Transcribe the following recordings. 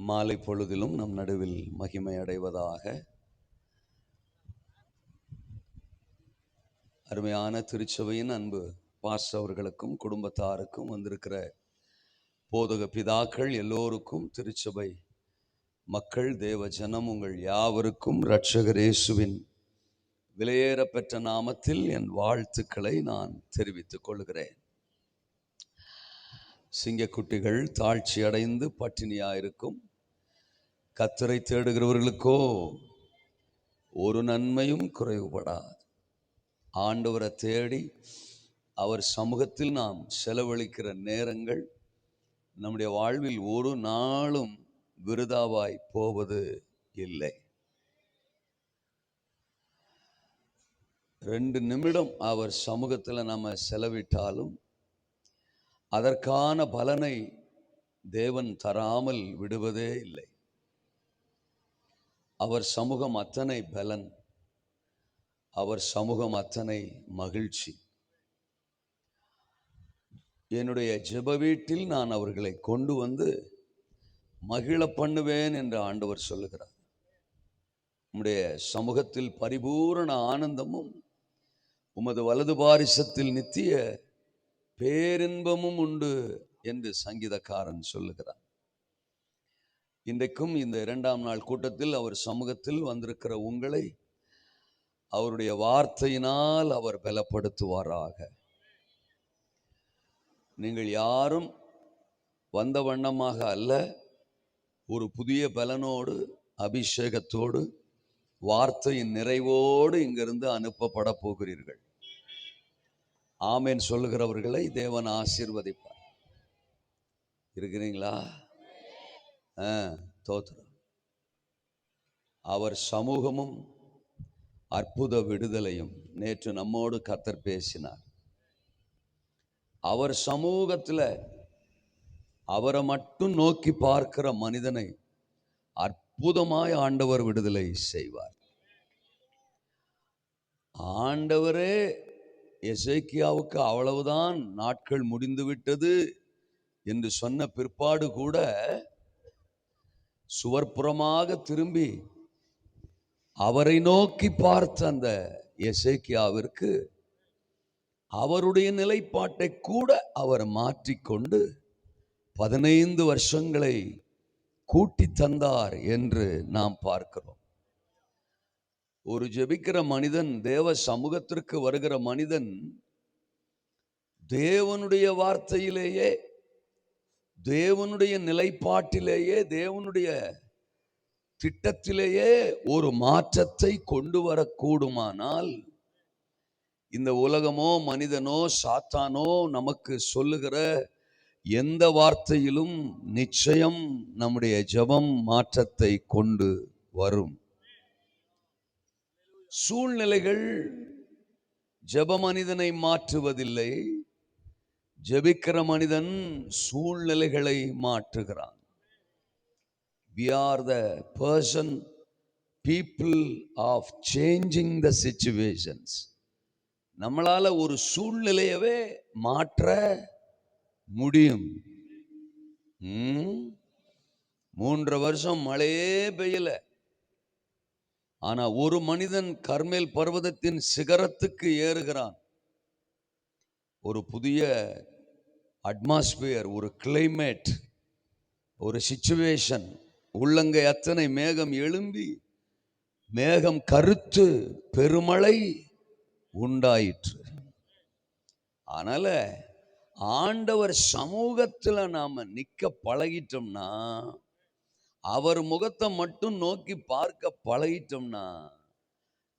மாலை பொழுதிலும் நம் நடுவில் மகிமை அடைவதாக. அருமையான திருச்சபையின் அன்பு பாஸ்டர் அவர்களுக்கும் குடும்பத்தாருக்கும் வந்திருக்கிற போதக பிதாக்கள் எல்லோருக்கும், திருச்சபை மக்கள், தேவ ஜனம் உங்கள் யாவருக்கும் இரட்சகர் இயேசுவின் விலையேற பெற்ற நாமத்தில் என் வாழ்த்துக்களை நான் தெரிவித்துக் கொள்கிறேன். சிங்கக்குட்டிகள் தாழ்ச்சி அடைந்து பட்டினியாயிருக்கும், கர்த்தரை தேடுகிறவர்களுக்கோ ஒரு நன்மையும் குறைவுபடாது. ஆண்டவரை தேடி அவர் சமூகத்தில் நாம் செலவழிக்கிற நேரங்கள் நம்முடைய வாழ்வில் ஒரு நாளும் விருதாவாய் போவது இல்லை. 2 நிமிடம் அவர் சமூகத்தில் நம்ம செலவிட்டாலும் அதற்கான பலனை தேவன் தராமல் விடுவதே இல்லை. அவர் சமூகம் அத்தனை பலன், அவர் சமூகம் அத்தனை மகிழ்ச்சி. என்னுடைய ஜெப வீட்டில் நான் அவர்களை கொண்டு வந்து மகிழ பண்ணுவேன் என்று ஆண்டவர் சொல்லுகிறார். உம்முடைய சமூகத்தில் பரிபூரண ஆனந்தமும் உமது வலது பாரிசத்தில் நித்திய பேரின்பமும் உண்டு என்று சங்கீதக்காரன் சொல்லுகிறார். இன்றைக்கும் இந்த 2ஆம் நாள் கூட்டத்தில் அவர் சமூகத்தில் வந்திருக்கிற உங்களை அவருடைய வார்த்தையினால் அவர் பலப்படுத்துவாராக. நீங்கள் யாரும் வந்த வண்ணமாக அல்ல, ஒரு புதிய பலனோடு, அபிஷேகத்தோடு, வார்த்தையின் நிறைவோடு இங்கிருந்து அனுப்பப்பட போகிறீர்கள். ஆமேன் சொல்லுகிறவர்களை தேவன் ஆசீர்வதிப்பார். இருக்கிறீங்களா? தோத்திரம். அவர் சமூகமும் அற்புத விடுதலையும். நேற்று நம்மோடு கர்த்தர் பேசினார். அவர் சமூகத்தில் அவரை மட்டும் நோக்கி பார்க்கிற மனிதனை அற்புதமாய் ஆண்டவர் விடுதலை செய்வார். ஆண்டவரே எசேக்கியாவுக்கு அவ்வளவுதான், நாட்கள் முடிந்துவிட்டது என்று சொன்ன பிற்பாடு கூட சுவர்ப்புறமாக திரும்பி அவரை நோக்கி பார்த்த அந்த எசேக்கியாவிற்கு அவருடைய நிலைப்பாட்டை கூட அவர் மாற்றிக்கொண்டு 15 வருஷங்களை கூட்டி தந்தார் என்று நாம் பார்க்கிறோம். ஒரு ஜெபிக்கிற மனிதன், தேவ சமூகத்திற்கு வருகிற மனிதன், தேவனுடைய வார்த்தையிலேயே, தேவனுடைய நிலைப்பாட்டிலேயே, தேவனுடைய திட்டத்திலேயே ஒரு மாற்றத்தை கொண்டு வரக்கூடுமானால், இந்த உலகமோ மனிதனோ சாத்தானோ நமக்கு சொல்லுகிற எந்த வார்த்தையிலும் நிச்சயம் நம்முடைய ஜெபம் மாற்றத்தை கொண்டு வரும். சூழ்நிலைகள் ஜெப மனிதனை மாற்றுவதில்லை, ஜெபிக்கிற மனிதன் சூழ்நிலைகளை மாற்றுகிறான். We are the people of changing the situations. நம்மளால ஒரு சூழ்நிலையவே மாற்ற முடியும். 3 வருஷம் மழையே பெய்யல, ஆனா ஒரு மனிதன் கர்மேல் பர்வதத்தின் சிகரத்துக்கு ஏறுகிறான். ஒரு புதிய அட்மாஸ்பியர், ஒரு கிளைமேட், ஒரு சிச்சுவேஷன், உள்ளங்கை அத்தனை மேகம் எழும்பி மேகம் கருத்து பெருமழை உண்டாயிற்று. அதனால ஆண்டவர் சமூகத்துல நாம நிக்க பழகிட்டோம்னா, அவர் முகத்தை மட்டும் நோக்கி பார்க்க பழகிட்டோம்னா,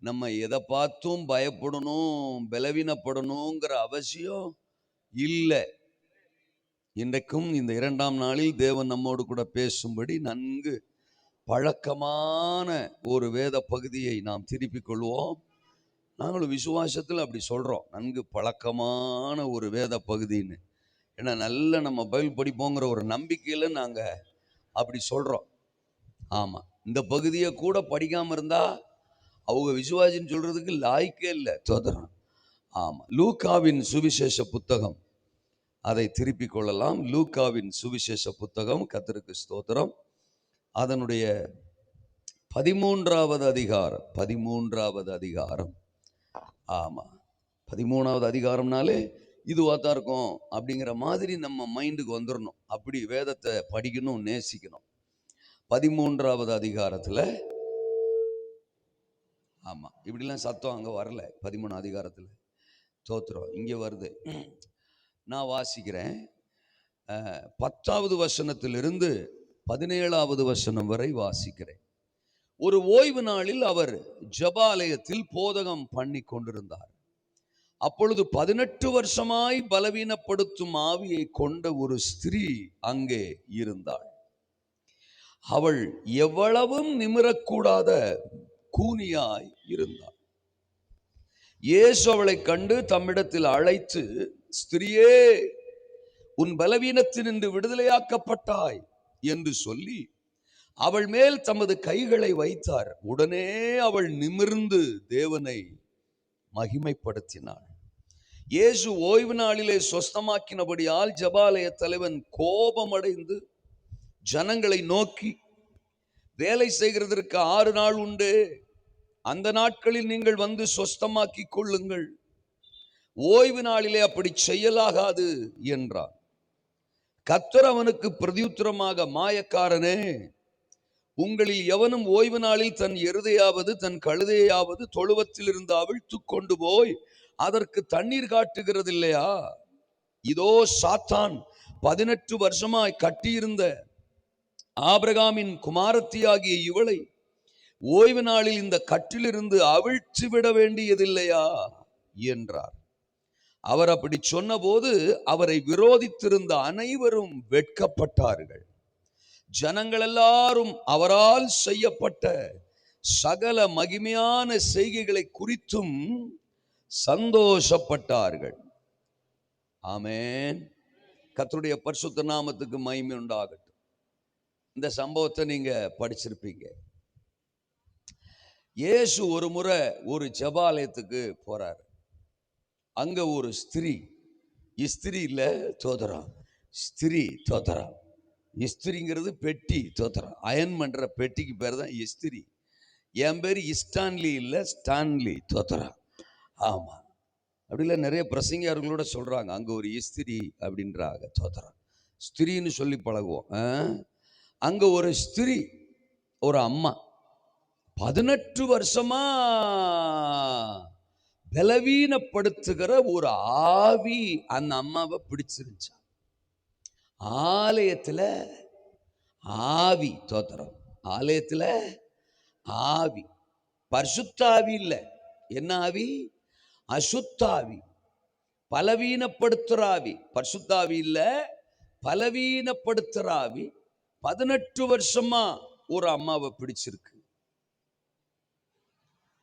நம்ம எதை பார்த்தும் பயப்படணும், பலவீனப்படணுங்கிற அவசியம் இல்லை. இன்றைக்கும் இந்த 2ஆம் நாளில் தேவன் நம்மோடு கூட பேசும்படி நன்கு பழக்கமான ஒரு வேத பகுதியை நாம் திருப்பிக் கொள்வோம். நாங்களும் விசுவாசத்தில் அப்படி சொல்கிறோம், நன்கு பழக்கமான ஒரு வேத பகுதின்னு. ஏன்னா நல்ல நம்ம பைபிள் படிப்போங்கிற ஒரு நம்பிக்கையில் நாங்கள் அப்படி சொல்கிறோம். ஆமாம், இந்த பகுதியை கூட படிக்காமல் இருந்தால் அவங்க விசுவாசின்னு சொல்கிறதுக்கு லாய்க்கே இல்லை. தோதரம். ஆமாம், லூக்காவின் சுவிசேஷ புத்தகம், அதை திருப்பிக் கொள்ளலாம். லூக்காவின் சுவிசேஷ புத்தகம், கர்த்தருக்கு ஸ்தோத்திரம், அதனுடைய 13வது அதிகாரம். 13வது அதிகாரம். ஆமா, 13வது அதிகாரம்னாலே இதுவாக தான் இருக்கும் அப்படிங்கிற மாதிரி நம்ம மைண்டுக்கு வந்துடணும். அப்படி வேதத்தை படிக்கணும், நேசிக்கணும். 13வது அதிகாரத்தில், ஆமாம், இப்படிலாம் சத்தம் அங்கே வரல. 13 அதிகாரத்தில் தோத்துறோம், இங்கே வருது. நான் வாசிக்கிறேன். 10வது வசனத்திலிருந்து 17வது வசனம் வரை வாசிக்கிறேன். ஒரு ஓய்வு நாளில் அவர் ஜெபாலயத்தில் போதகம் பண்ணி கொண்டிருந்தார். அப்பொழுது 18 வருஷமாய் பலவீனப்படுத்தும் ஆவியை கொண்ட ஒரு ஸ்திரீ அங்கே இருந்தாள். அவள் எவ்வளவும் நிமிரக்கூடாத கூனியாய் இருந்தாள். இயேசு அவளை கண்டு தம்மிடத்தில் அழைத்து, ஸ்திரியே, உன் பலவீனத்தினின்று விடுதலையாக்கப்பட்டாய் என்று சொல்லி அவள் மேல் தமது கைகளை வைத்தார். உடனே அவள் நிமிர்ந்து தேவனை மகிமைப்படுத்தினாள். இயேசு ஓய்வு நாளிலே சொஸ்தமாக்கினபடியால் ஜெபாலய தலைவன் கோபமடைந்து ஜனங்களை நோக்கி, வேலை செய்கிறதற்கு 6 நாள் உண்டு, அந்த நாட்களில் நீங்கள் வந்து சொஸ்தமாக்கி கொள்ளுங்கள், ஓய்வு நாளிலே அப்படி செய்யலாகாது என்றார். கர்த்தர் அவனுக்கு பிரதியுத்தரமாக, மாயக்காரனே, உங்களில் எவனும் ஓய்வு நாளில் தன் எருதையாவது தன் கழுதையாவது தொழுவத்தில் இருந்து அவிழ்த்து கொண்டு போய் அதற்கு தண்ணீர் காட்டுகிறதில்லையா? இதோ சாத்தான் 18 வருஷமாய் கட்டியிருந்த ஆபிரகாமின் குமாரத்தியாகிய இவளை ஓய்வு நாளில் இந்த கட்டிலிருந்து அவிழ்த்து விட வேண்டியதில்லையா என்றார். அவர் அப்படி சொன்னபோது அவரை விரோதித்திருந்த அனைவரும் வெட்கப்பட்டார்கள். ஜனங்கள் எல்லாரும் அவரால் செய்யப்பட்ட சகல மகிமையான செய்கைகளை குறித்தும் சந்தோஷப்பட்டார்கள். ஆமென். கர்த்தருடைய பரிசுத்த நாமத்துக்கு மகிமை உண்டாகட்டும். இந்த சம்பவத்தை நீங்க படிச்சிருப்பீங்க. இயேசு ஒரு முறை ஒரு ஜெபாலயத்துக்கு போறார். அங்க ஒரு ஸ்திரீ, இஸ்திரி இல்ல தோதரம், ஸ்திரீ தோதரம். இஸ்திரிங்கிறது பெட்டி, தோதரம் அயன் பண்ற பெட்டிக்கு பேர் தான் இஸ்திரி. என் பேர் இஸ்டான்லி இல்லை, ஸ்டான்லி தோதரம். ஆமா, அப்படி இல்லை, நிறைய பிரசங்கியார்களோட சொல்றாங்க அங்க ஒரு இஸ்திரி அப்படின்றாங்க. தோதரம் ஸ்திரின்னு சொல்லி பழகுவோம். அங்க ஒரு ஸ்திரீ, ஒரு அம்மா 18 வருஷமா பலவீனப்படுத்துகிற ஒரு ஆவி அந்த அம்மாவை பிடிச்சிருந்துச்சா. ஆலயத்துல ஆவி, தோத்திரம், ஆலயத்துல ஆவி, பரிசுத்தாவி இல்ல. என்ன ஆவி? அசுத்தாவி, பலவீனப்படுத்துற ஆவி. பரிசுத்தாவி இல்ல, பலவீனப்படுத்துற ஆவி 18 வருஷமா ஒரு அம்மாவை பிடிச்சிருக்கு.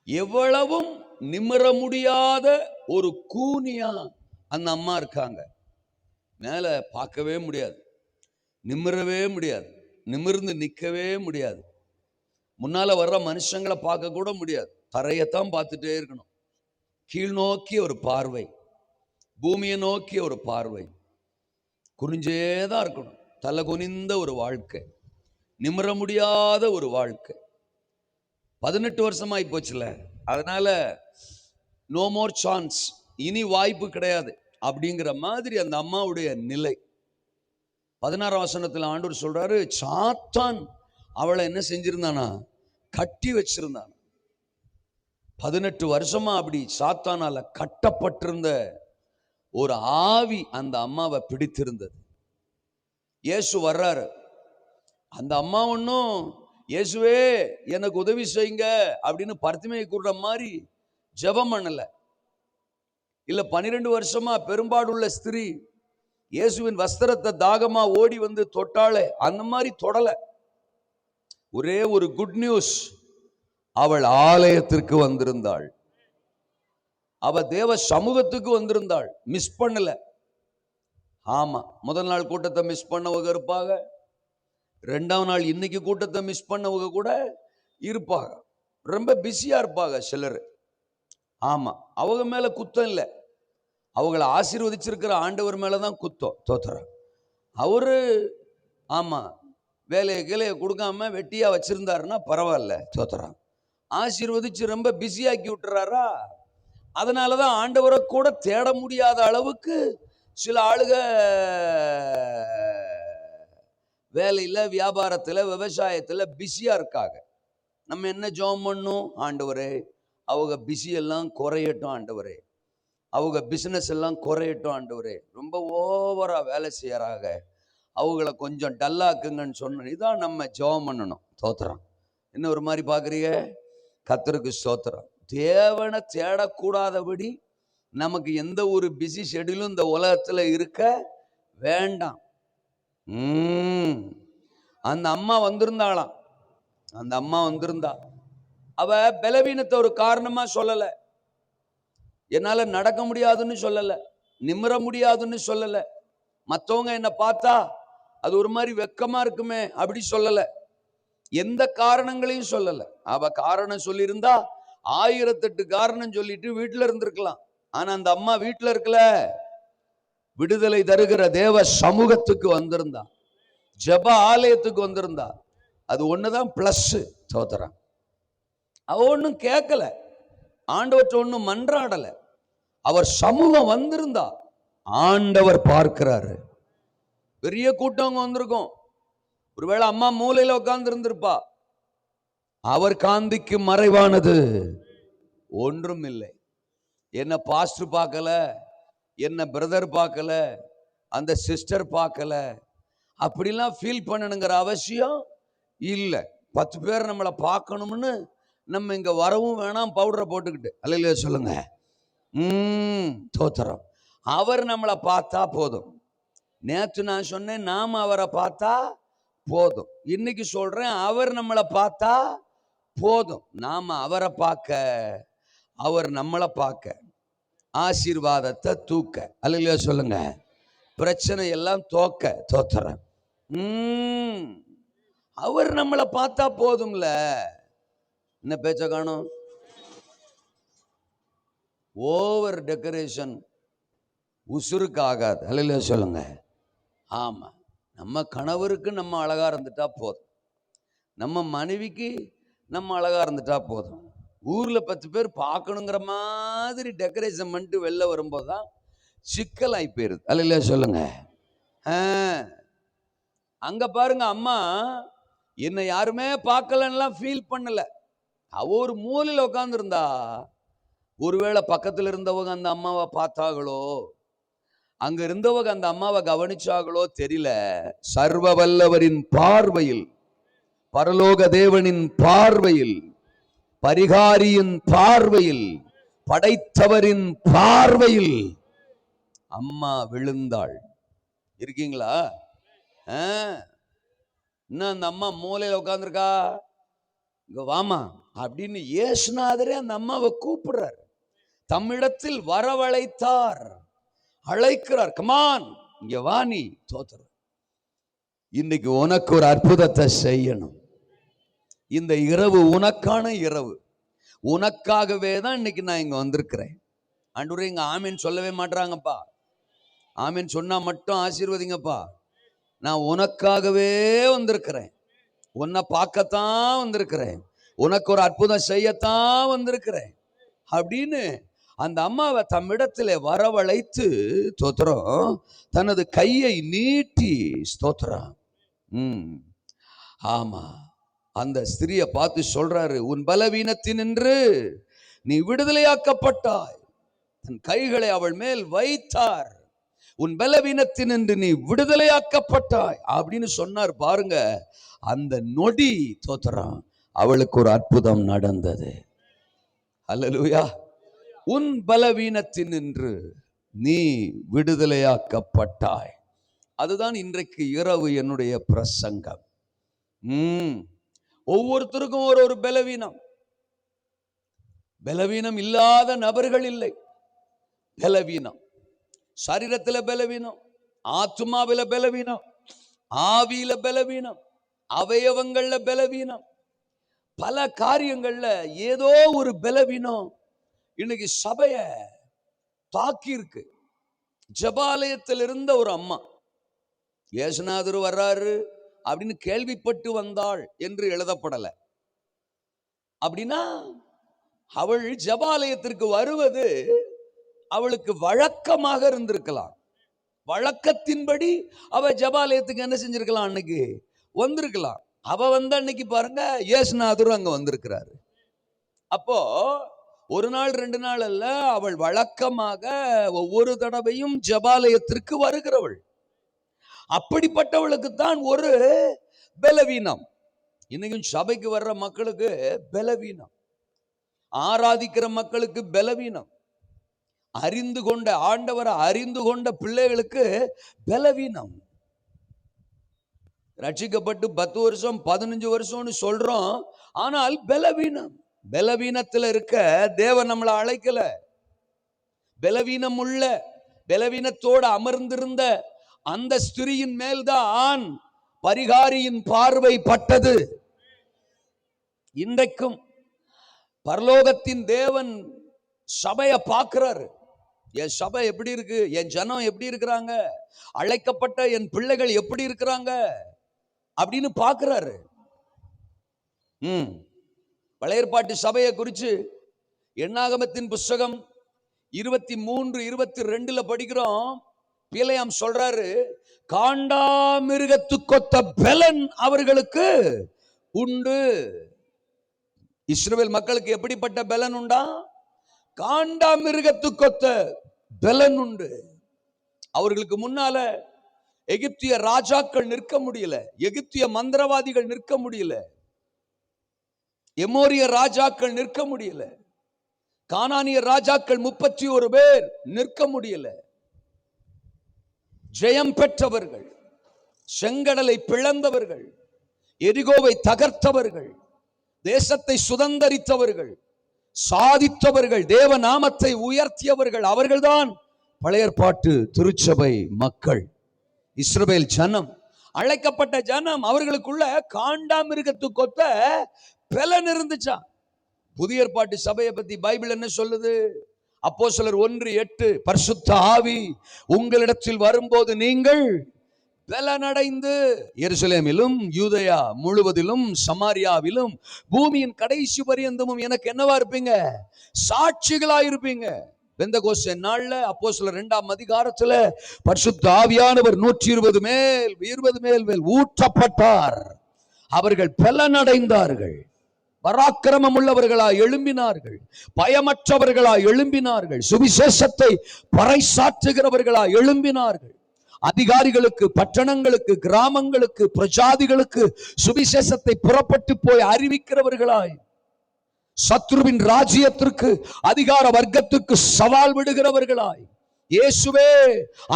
எவ்வளவும் நிமிர முடியாத ஒரு கூனியா அந்த அம்மா இருக்காங்க. மேல பார்க்கவே முடியாது, நிமிரவே முடியாது, நிமிர்ந்து நிற்கவே முடியாது. முன்னால வர்ற மனுஷங்களை பார்க்க கூட முடியாது, தரையத்தான் பார்த்துட்டே இருக்கணும். கீழ் நோக்கிய ஒரு பார்வை, பூமியை நோக்கிய ஒரு பார்வை, குனிஞ்சேதான் இருக்கணும். தலை குனிந்த ஒரு வாழ்க்கை, நிமிர முடியாத ஒரு வாழ்க்கை. 18 வருஷமாயி போச்சுல, அதனால நோ மோர் சான்ஸ், இனி வாய்ப்பு கிடையாது அப்படிங்கிற மாதிரி அந்த அம்மாவுடைய நிலை. 16ஆம் வசனத்தில் ஆண்டவர் சொல்றாரு, சாத்தான் அவளை என்ன செஞ்சிருந்தானா? கட்டி வச்சிருந்தான். 18 வருஷமா அப்படி சாத்தானால கட்டப்பட்டிருந்த ஒரு ஆவி அந்த அம்மாவை பிடித்திருந்தது. இயேசு வர்றாரு. அந்த அம்மா ஒன்னும் இயேசுவே எனக்கு உதவி செய்யுங்க அப்படின்னு பர்த்திமையை கூடுற மாதிரி ஜெபம் பண்ணல. இல்ல 12 வருஷமா பெரும்பாடுள்ள ஸ்திரீ இயேசுவின் வஸ்திரத்தை தாகமா ஓடி வந்து தொட்டாளே, அந்த மாதிரி தொடல. ஒரே ஒரு குட் நியூஸ், அவள் ஆலயத்திற்கு வந்திருந்தாள், அவ தேவ சமூகத்துக்கு வந்திருந்தாள், மிஸ் பண்ணல. ஆமா, முதல் நாள் கூட்டத்தை மிஸ் பண்ணவங்க இருப்பாங்க, 2ஆம் நாள் இன்னைக்கு கூட்டத்தை மிஸ் பண்ணவங்க கூட இருப்பாங்க. ரொம்ப பிஸியா இருப்பாங்க சிலர். ஆமா, அவங்க மேல குத்தம் இல்லை, அவங்களை ஆசீர்வதிச்சிருக்கிற ஆண்டவர் மேலதான் குத்தம். தோத்திரம். அவரு ஆமா வேலையை கிளையை கொடுக்காம வெட்டியா வச்சிருந்தாருன்னா பரவாயில்ல, தோத்துறான். ஆசீர்வதிச்சு ரொம்ப பிஸியாக்கி விட்டுறாரா, அதனாலதான் ஆண்டவரை கூட தேட முடியாத அளவுக்கு சில ஆளுக வேலையில, வியாபாரத்துல, விவசாயத்துல பிஸியா இருக்காங்க. நம்ம என்ன ஜெபம் பண்ணும்? ஆண்டவரே அவங்க பிஸி எல்லாம் குறையட்டும் ஆண்டவரே, அவங்க பிசினஸ் எல்லாம் குறையட்டும் ஆண்டவரே, ரொம்ப ஓவரா வேலை செய்யறாங்க, அவங்கள கொஞ்சம் டல்லாக்குங்கன்னு சொன்ன. இதான் நம்ம ஜெபம் பண்ணணும். ஸ்தோத்திரம். என்ன ஒரு மாதிரி பாக்குறீங்க? கர்த்தருக்கு ஸ்தோத்திரம். தேவனை தேடக்கூடாதபடி நமக்கு எந்த ஒரு பிஸி ஷெட்யூலும் இந்த உலகத்துல இருக்க வேண்டாம். அந்த அம்மா வந்திருந்தாளாம். அந்த அம்மா வந்திருந்தா, அவ பலவீனத்தை ஒரு காரணமா சொல்லல, என்னால நடக்க முடியாதுன்னு சொல்லல, நிமிர முடியாதுன்னு சொல்லல, மற்றவங்க என்ன பார்த்தா அது ஒரு மாதிரி வெக்கமா இருக்குமே அப்படி சொல்லல, எந்த காரணங்களையும் சொல்லல. அவ காரணம் சொல்லியிருந்தா 1008 காரணம் சொல்லிட்டு வீட்டுல இருந்திருக்கலாம். ஆனா அந்த அம்மா வீட்டுல இருக்கல, விடுதலை தருகிற தேவ சமூகத்துக்கு வந்திருந்தா, ஜெப ஆலயத்துக்கு வந்திருந்தா. அது ஒண்ணுதான் பிளஸ். சோதரன் அவ ஒன்னும் கேட்கல, ஆண்டவற்ற ஒன்னும் மன்றாடல, அவர் சமூகம் வந்திருந்தா. ஆண்டவர் பார்க்கிறாரு. பெரிய கூட்டம் வந்திருக்கும். ஒருவேளை அம்மா மூலையில உட்கார்ந்து இருந்திருப்பா. அவர் காந்திக்கு மறைவானது ஒன்றும் இல்லை. என்ன பாஸ்டர் பார்க்கல, என்ன பிரதர் பார்க்கல, அந்த சிஸ்டர் பார்க்கல, அப்படிலாம் ஃபீல் பண்ணணுங்கிற அவசியம் இல்லை. 10 பேர் நம்மளை பார்க்கணும்னு நம்ம இங்க வரவும் வேணாம் பவுடரை போட்டுக்கிட்டு. அல்லையா சொல்லுங்க. தோத்திரம். அவர் நம்மளை பார்த்தா போதும். நேற்று நான் சொன்னேன், நாம அவரை பார்த்தா போதும். இன்னைக்கு சொல்றேன், அவர் நம்மளை பார்த்தா போதும். நாம அவரை பார்க்க, அவர் நம்மளை பார்க்க, ஆசீர்வாதத்தை தூக்க. அல்லையா சொல்லுங்க. பிரச்சனை எல்லாம் தோக்க. தோத்திரம். அவர் நம்மளை பார்த்தா போதும்ல. என்ன பேச்ச காணும்? ஓவர் டெக்கரேஷன் உசுருக்கு ஆகாது. அல்லையா சொல்லுங்க. ஆமா, நம்ம கணவருக்கு நம்ம அழகா இருந்துட்டா போதும், நம்ம மனைவிக்கு நம்ம அழகா இருந்துட்டா போதும். ஊர்ல 10 பேர் பார்க்கணுங்கிற மாதிரி டெக்கரேஷன் பண்ணிட்டு வெளில வரும்போதுதான் சிக்கல் ஆகி போயிருது. அல்லையா சொல்லுங்க. அங்க பாருங்க, அம்மா என்னை யாருமே பார்க்கலன்னா ஃபீல் பண்ணல. அவ ஒரு மூலையில உட்கார்ந்து இருந்தா. ஒருவேளை பக்கத்துல இருந்தவங்க அந்த அம்மாவை பார்த்தாங்களோ, அங்க இருந்தவங்க அந்த அம்மாவை கவனிச்சாங்களோ தெரியல. சர்வ வல்லவரின் பார்வையில், பரலோக தேவனின் பார்வையில், பரிகாரியின் பார்வையில், படைத்தவரின் பார்வையில் அம்மா விழுந்தாள். இருக்கீங்களா? இன்னும் அந்த அம்மா மூலையில உட்கார்ந்துருக்கா? இங்க வாமா அப்படின்னு இயேசுநாதரே அந்த அம்மாவை கூப்பிடுறார். தம்மிடத்தில் வரவழைத்தார், அழைக்கிறார். கமான், இங்க வா நீ. தோத்துற. இன்னைக்கு உனக்கு ஒரு அற்புதத்தை செய்யணும். இந்த இரவு உனக்கான இரவு. உனக்காகவே தான் இன்னைக்கு நான் இங்க வந்திருக்கிறேன். ஆண்டவரே, இங்க ஆமீன் சொல்லவே மாட்டாங்கப்பா. ஆமீன் சொன்னா மட்டும் ஆசீர்வதிங்கப்பா. நான் உனக்காகவே வந்திருக்கிறேன், உன்னை பார்க்கத்தான் வந்திருக்கிறேன், உனக்கு ஒரு அற்புதம் செய்யத்தான் வந்திருக்கிறேன் அப்படின்னு அந்த அம்மாவை தம்மிடத்திலே வரவழைத்து, ஸ்தோத்திரம், தனது கையை நீட்டி, ஸ்தோத்திரம், ஆமா, அந்த ஸ்திரியை பார்த்து சொல்றாரு, உன் பலவீனத்தினின்று நீ விடுதலையாக்கப்பட்டாய். தன் கைகளை அவள் மேல் வைத்தார். உன் பலவீனத்தினின்று நீ விடுதலையாக்கப்பட்டாய் அப்படின்னு சொன்னார். பாருங்க, அந்த நொடி ஸ்தோத்திரம் அவளுக்கு ஒரு அற்புதம் நடந்தது. அல்லேலூயா. உன் பலவீனத்தினின்று நீ விடுதலையாக்கப்பட்டாய். அதுதான் இன்றைக்கு இரவு என்னுடைய பிரசங்கம். ஒவ்வொருத்தருக்கும் ஒரு பலவீனம். பலவீனம் இல்லாத நபர்கள் இல்லை. பலவீனம், சரீரத்துல பலவீனம், ஆத்துமாவில பலவீனம், ஆவியில பலவீனம், அவயவங்கள்ல பலவீனம், பல காரியங்கள்ல ஏதோ ஒரு பலவீனம் இன்னைக்கு சபைய தாக்கி இருக்கு. ஜபாலயத்தில் இருந்த ஒரு அம்மா, இயேசுநாதர் வர்றாரு, அப்படின்னு கேள்விப்பட்டு வந்தாள் என்று எழுதப்படல. அப்படின்னா அவள் ஜெபாலயத்திற்கு வருவது அவளுக்கு வழக்கமாக இருந்திருக்கலாம். வழக்கத்தின்படி அவ ஜெபாலயத்துக்கு என்ன செஞ்சிருக்கலாம், அன்னைக்கு வந்திருக்கலாம். அவ வந்து அன்னைக்கு பாருங்க இயேசுநாதரும் அங்க வந்திருக்கிறாரு. அப்போ ஒரு நாள் 2 நாள் அல்ல, அவள் வழக்கமாக ஒவ்வொரு தடவையும் ஜெபாலயத்திற்கு வருகிறவள். அப்படிப்பட்டவளுக்கு தான் ஒரு பலவீனம். இன்னைக்கும் சபைக்கு வர்ற மக்களுக்கு பலவீனம், ஆராதிக்கிற மக்களுக்கு பலவீனம், அறிந்து கொண்ட ஆண்டவரை அறிந்து கொண்ட பிள்ளைகளுக்கு பலவீனம். ரட்சிக்கப்பட்டு 10 வருஷம் 15 வருஷம்னு சொல்றோம், ஆனால் பலவீனம். பலவீனத்தில் இருக்க தேவன் நம்மளை அழைக்கல. பலவீனம் உள்ள பலவீனத்தோடு அமர்ந்திருந்த அந்த ஸ்திரியின் மேல்தான் பரிகாரியின் பார்வை பட்டது. இன்றைக்கும் பரலோகத்தின் தேவன் சபையை பார்க்கிறாரு. என் சபை எப்படி இருக்கு, என் ஜனம் எப்படி இருக்கிறாங்க, அழைக்கப்பட்ட என் பிள்ளைகள் எப்படி இருக்கிறாங்க அப்படின்னு பார்க்கிறாரு. பழைய ஏற்பாட்டு சபையை குறித்து எண்ணாகமத்தின் புஸ்தகம் 23:22 படிக்கிறோம். பிலேயாம் சொல்றாரு, காண்டாமிருகத்துக்கொத்த பலன் அவர்களுக்கு உண்டு. இஸ்ரவேல் மக்களுக்கு எப்படிப்பட்ட பலன் உண்டா? காண்டாமிருகத்துக்கொத்த பலன் உண்டு. அவர்களுக்கு முன்னால எகிப்திய ராஜாக்கள் நிற்க முடியல, எகிப்திய மந்திரவாதிகள் நிற்க முடியல, எமோரிய ராஜாக்கள் நிற்க முடியல, கானானிய ராஜாக்கள் 31 பேர் நிற்க முடியல. ஜெயம் பெற்றவர்கள், செங்கடலை பிளந்தவர்கள், எரிகோவை தகர்த்தவர்கள், தேசத்தை சுதந்தரித்தவர்கள், சாதித்தவர்கள், தேவ நாமத்தை உயர்த்தியவர்கள், அவர்கள்தான் பழைய ஏற்பாட்டு திருச்சபை மக்கள், இஸ்ரவேல் ஜனம், அழைக்கப்பட்ட ஜனம். அவர்களுக்குள்ள காண்டாமிருகத்துக்கொத்த பலன் இருந்துச்சா? புதிய ஏற்பாட்டு சபையை பத்தி பைபிள் என்ன சொல்லுது? அப்போஸ்தலர் 1:8, பரிசுத்த ஆவி உங்களிடத்தில் வரும்போது நீங்கள் பலனடைந்து எருசலேமிலும் யூதேயா முழுவதிலும் சமாரியாவிலும் பூமியின் கடைசி பரியந்தமும் எனக்கு என்னவா இருப்பீங்க? சாட்சிகளா இருப்பீங்க. பெந்தெகோஸ்தே நாள்ல அப்போஸ்தலர் 2ஆம் அதிகாரத்துல பரிசுத்த ஆவியானவர் 120 மேல் ஊற்றப்பட்டார். அவர்கள் பலனடைந்தார்கள், பராக்கிரமம் உள்ளவர்களாய் எழும்பினார்கள், பயமற்றவர்களாய் எழும்பினார்கள், சுவிசேஷத்தை பறைசாற்றுகிறவர்களாய் எழும்பினார்கள். அதிகாரிகளுக்கு, பட்டணங்களுக்கு, கிராமங்களுக்கு, பிரஜாதிகளுக்கு சுவிசேஷத்தை புறப்பட்டு போய் அறிவிக்கிறவர்களாய், சத்ருவின் ராஜ்யத்திற்கு, அதிகார வர்க்கத்துக்கு சவால் விடுகிறவர்களாய், இயேசுவே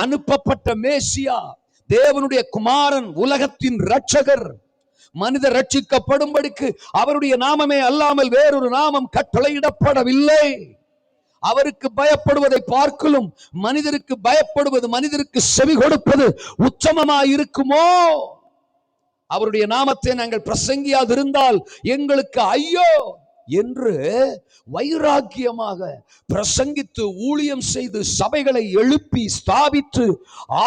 அனுப்பப்பட்ட மேசியா, தேவனுடைய குமாரன், உலகத்தின் இரட்சகர், மனிதர் ரட்சிக்கப்படும்படிக்கு அவருடைய நாமமே அல்லாமல் வேறொரு நாமம் கட்டளையிடப்படவில்லை. அவருக்கு பயப்படுவதை பார்க்கலும் மனிதருக்கு பயப்படுவது, மனிதருக்கு செவி கொடுப்பது உத்தமமாயிருக்குமோ? அவருடைய நாமத்தை நாங்கள் பிரசங்கியாதிருந்தால் எங்களுக்கு ஐயோ என்று வைராக்கியமாக பிரசங்கித்து ஊழியம் செய்து சபைகளை எழுப்பி ஸ்தாபித்து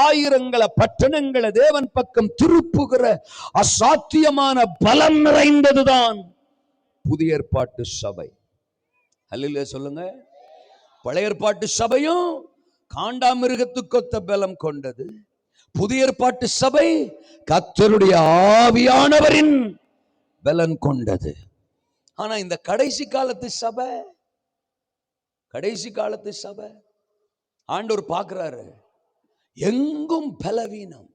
ஆயிரங்களை பட்டணங்களை தேவன் பக்கம் திருப்புகிற அசாத்தியமான பலம் நிறைந்ததுதான் புதிய ஏற்பாட்டு சபை. அல்லேலூயா சொல்லுங்க. பழைய ஏற்பாட்டு சபையும் காண்டாமிருகத்துக்கொத்த பலம் கொண்டது. புதிய ஏற்பாட்டு சபை கர்த்தருடைய ஆவியானவரின் பலன் கொண்டது. ஆனா இந்த கடைசி காலத்து சபை ஆண்டவர் பார்க்கிறாரு, எங்கும் பலவீனம்.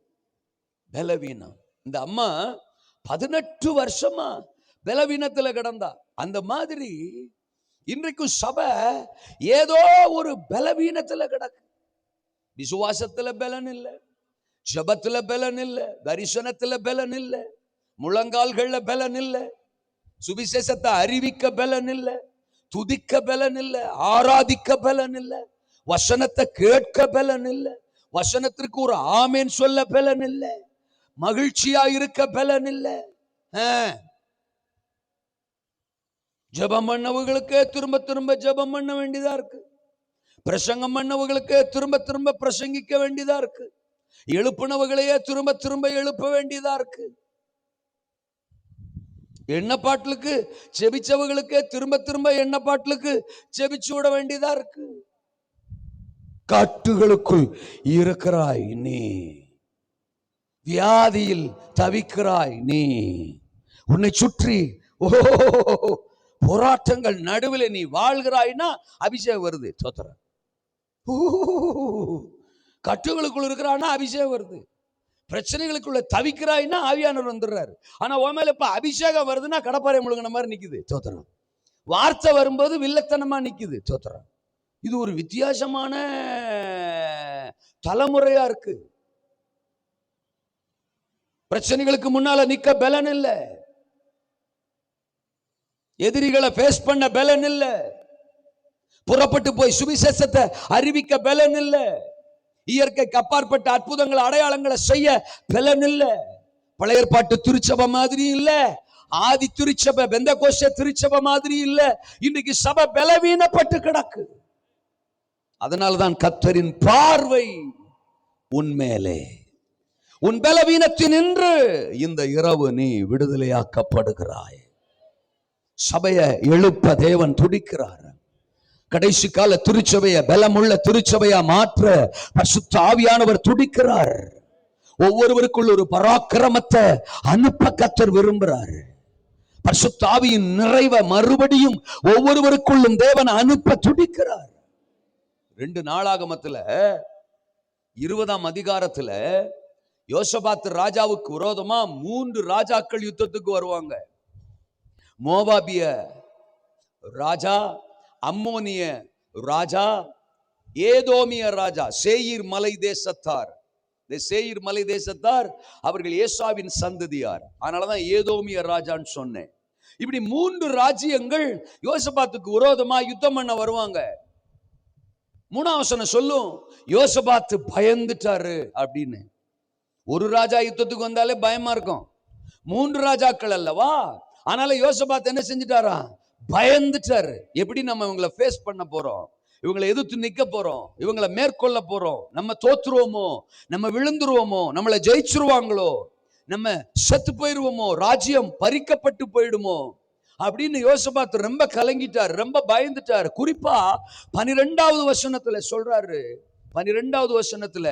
இந்த அம்மா 18 வருஷமா பலவீனத்துல கிடந்தா. அந்த மாதிரி இன்றைக்கும் சபை ஏதோ ஒரு பலவீனத்துல கிடக்கு. விசுவாசத்துல பலன் இல்லை, ஜெபத்துல பலன் இல்லை, தரிசனத்துல பலன் இல்லை, முழங்கால்கள்ல பலன் இல்லை, சுவிசேஷத்தை அறிவிக்க பலன் இல்லை, துதிக்க பலன் இல்லை, ஆராதிக்க பலன் இல்லை, வசனத்தை கேட்க பலன் இல்லை, வசனத்திற்கு ஒரு ஆமேன் சொல்ல பலன் இல்லை, மகிழ்ச்சியா இருக்க பலன் இல்லை. ஜெபம் பண்ணவர்களுக்கு திரும்ப திரும்ப ஜெபம் பண்ண வேண்டியதா இருக்கு, பிரசங்கம் பண்ணவர்களுக்கு திரும்ப திரும்ப பிரசங்கிக்க வேண்டியதா இருக்கு, எழுப்புனவர்களையே திரும்ப திரும்ப எழுப்ப வேண்டியதா இருக்கு. எண்ணப்பாட்டுக்கு செபிச்சவர்களுக்கே திரும்ப திரும்ப எண்ணப்பாட்டுக்கு செபிச்சு விட வேண்டியதா இருக்கு. காட்டுகளுக்குள் இருக்கிறாய் நீ, வியாதியில் தவிக்கிறாய் நீ, உன்னை சுற்றி போராட்டங்கள் நடுவில் நீ வாழ்கிறாய்னா அபிஷேகம் வருது. சோத்திரம். கட்டுகளுக்குள் இருக்கிறான்னா அபிஷேகம் வருது. பிரச்சனைகளுக்குள்ள தவிக்கிறாய்னா ஆவியானவர் வந்துடுறாரு. ஆனா உன் மேல இப்ப அபிஷேகம் வருதுன்னா கடப்பாறை முழுங்கின மாதிரி நிக்குது. சோத்திரம். வார்த்தை வரும்போது வில்லத்தனமா நிக்குது. சோத்திரம். இது ஒரு வித்தியாசமான தலைமுறையா இருக்கு. பிரச்சனைகளுக்கு முன்னால நிக்க பலன் இல்ல, எதிரிகளை பேஸ் பண்ண பலன் இல்ல, புறப்பட்டு போய் சுவிசேஷத்தை அறிவிக்க பலன் இல்ல, இயற்கைக்கு அப்பாற்பட்ட அற்புதங்களை அடையாளங்களை செய்ய பலன் இல்ல. பழைய ஏற்பாட்டு திருச்சபை மாதிரி இல்ல, ஆதி திருச்சபை பெந்தகோஸ்தே திருச்சபை மாதிரி இல்ல. இன்னைக்கு சபை பலவீனப்பட்டு கிடக்கு. அதனால்தான் கர்த்தரின் பார்வை உன்மேலே, உன் பலவீனத்தினின்று இந்த இரவு நீ விடுதலையாக்கப்படுகிறாய். சபையை எழுப்ப தேவன் துடிக்கிறார். கடைசி கால திருச்சபைய பலமுள்ள திருச்சபையா மாற்ற பரிசுத்த ஆவியானவர் துடிக்கிறார். ஒவ்வொருவருக்குள்ள ஒரு பராக்கிரமத்தை அனுப்ப கர்த்தர் விரும்புகிறார். பரிசுத்த ஆவியின் நிறைவை மறுபடியும் ஒவ்வொருவருக்குள்ளும் தேவன் அனுப்ப துடிக்கிறார். 2 நாளாகமத்துல 20ஆம் அதிகாரத்துல யோசபாத் ராஜாவுக்கு விரோதமா 3 ராஜாக்கள் யுத்தத்துக்கு வருவாங்க. மோவாபிய ராஜா, அம்மோனிய ராஜா, ஏதோமிய ராஜா, சேயீர் மலை தேசத்தார். சேயீர் மலை தேசத்தார் அவர்கள் ஏசாவின் சந்ததியார். அதனாலதான் ஏதோமிய ராஜான்னு சொன்னேன். இப்படி 3 ராஜ்யங்கள் யோசபாத்துக்கு விரோதமா யுத்தம் பண்ண வருவாங்க. 3ஆம் வசனம் சொல்லும், யோசபாத்து பயந்துட்டாரு அப்படின்னு. ஒரு ராஜா யுத்தத்துக்கு வந்தாலே பயமா இருக்கும், 3 ராஜாக்கள் அல்லவா? ஆனால யோசபாத் என்ன செஞ்சிட்டாரா? பயந்துட்டாரு. எப்படி நம்ம இவங்களை ஃபேஸ் பண்ண போறோம், இவங்களை எதிர்த்து நிக்க போறோம், இவங்களை மேற்கொள்ள போறோம், நம்ம தோத்துருவோமோ, நம்ம விழுந்துருவோமோ, நம்மளை ஜெயிச்சிருவாங்களோ, நம்ம செத்து போயிருவோமோ, ராஜ்யம் பறிக்கப்பட்டு போயிடுமோ அப்படின்னு யோசபாத் ரொம்ப கலங்கிட்டார், ரொம்ப பயந்துட்டார். குறிப்பா 12வது வசனத்துல சொல்றாரு, 12வது வசனத்துல,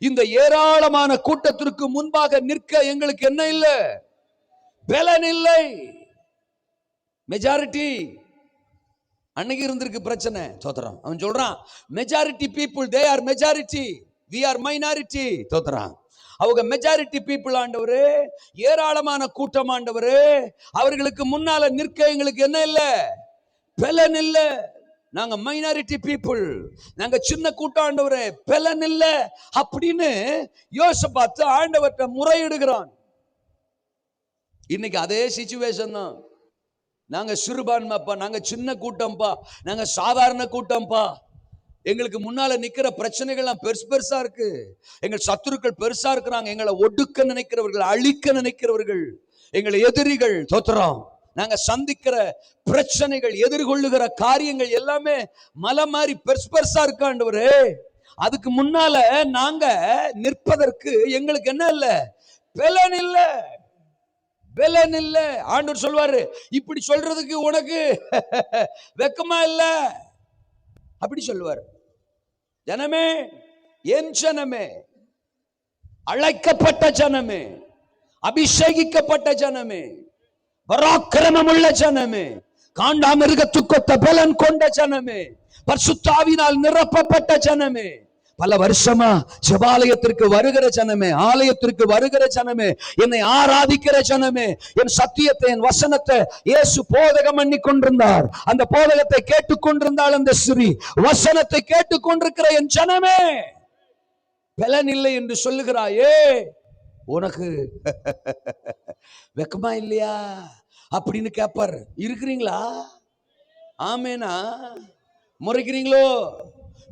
இந்த ஏராளமான கூட்டத்திற்கு முன்பாக நிற்க எங்களுக்கு என்ன இல்லை? பலன் இல்லை. மெஜாரிட்டி அன்னைக்கு இருந்திருக்கு பிரச்சனை. தோத்துறான். அவன் சொல்றான், majority people they are majority, we are minority. தோத்துறான். அவங்க மெஜாரிட்டி பீப்புள் ஆண்டவரே, ஏராளமான கூட்டம் ஆண்டவரே, அவர்களுக்கு முன்னால நிற்க எங்களுக்கு என்ன இல்லை? பலன் இல்லை. நாங்க மைனாரிட்டி பீப்புள், நாங்க சின்ன கூட்டம் ஆண்டவரே, பலன் இல்லை அப்படின்னு யோசபாத் ஆண்டவர்கிட்ட முறையிடுகிறான். இன்னைக்கு அதே சிச்சுவேஷன் தான். நாங்க சிறுபான்மைப்பா, நாங்க சின்ன கூட்டம்பா, நாங்க சாதாரண கூட்டம்பா, எங்களுக்கு முன்னால நிக்கிற பிரச்சனைகள்லாம் பெருசு பெருசா இருக்கு, எங்கள் சத்துருக்கள் பெருசா இருக்கிறாங்க, எங்களை ஒடுக்க நினைக்கிறவர்கள், அழிக்க நினைக்கிறவர்கள் எங்களை எதிரிகள். தோத்துறோம். நாங்க சந்திக்கிற பிரச்சனைகள், எதிர்கொள்ளுகிற காரியங்கள் எல்லாமே மலை மாதிரி பெருசு பெருசா இருக்காண்டவரே, அதுக்கு முன்னால நாங்க நிற்பதற்கு எங்களுக்கு என்ன இல்ல? பலன் இல்ல, பலன் இல்ல. ஆண்டவர் சொல்வாரு, இப்படி சொல்றதுக்கு உனக்கு வெக்கமா இல்ல அப்படி சொல்லுவார். ஜனமே, என் ஜனமே, அழைக்கப்பட்ட ஜனமே, அபிஷேகிக்கப்பட்ட ஜனமே, பராக்கிரமமுள்ள ஜனமே, காண்டாமிருகத்துக்கொத்த பலன் கொண்ட ஜனமே, பரிசுத்த ஆவியினால் நிரப்பப்பட்ட ஜனமே, பல வருஷமா ஜெபாலயத்திற்கு வருகிற ஜனமே, ஆலயத்திற்கு வருகிற ஜனமே, என்னை ஆராதிக்கிற ஜனமே, என் சத்தியத்தை, என் வசனத்தை இயேசு போதகம் பண்ணி கொண்டிருந்தார். அந்த போதகத்தை கேட்டுக்கொண்டிருந்தால் அந்த ஸ்ரீ வசனத்தை கேட்டுக்கொண்டிருக்கிற என் ஜனமே, பலன் இல்லை என்று சொல்லுகிறாயே, உனக்கு வெக்கமா இல்லையா அப்படின்னு கேட்பார். இருக்கிறீங்களா? ஆமேனா? முறைக்கிறீங்களோ?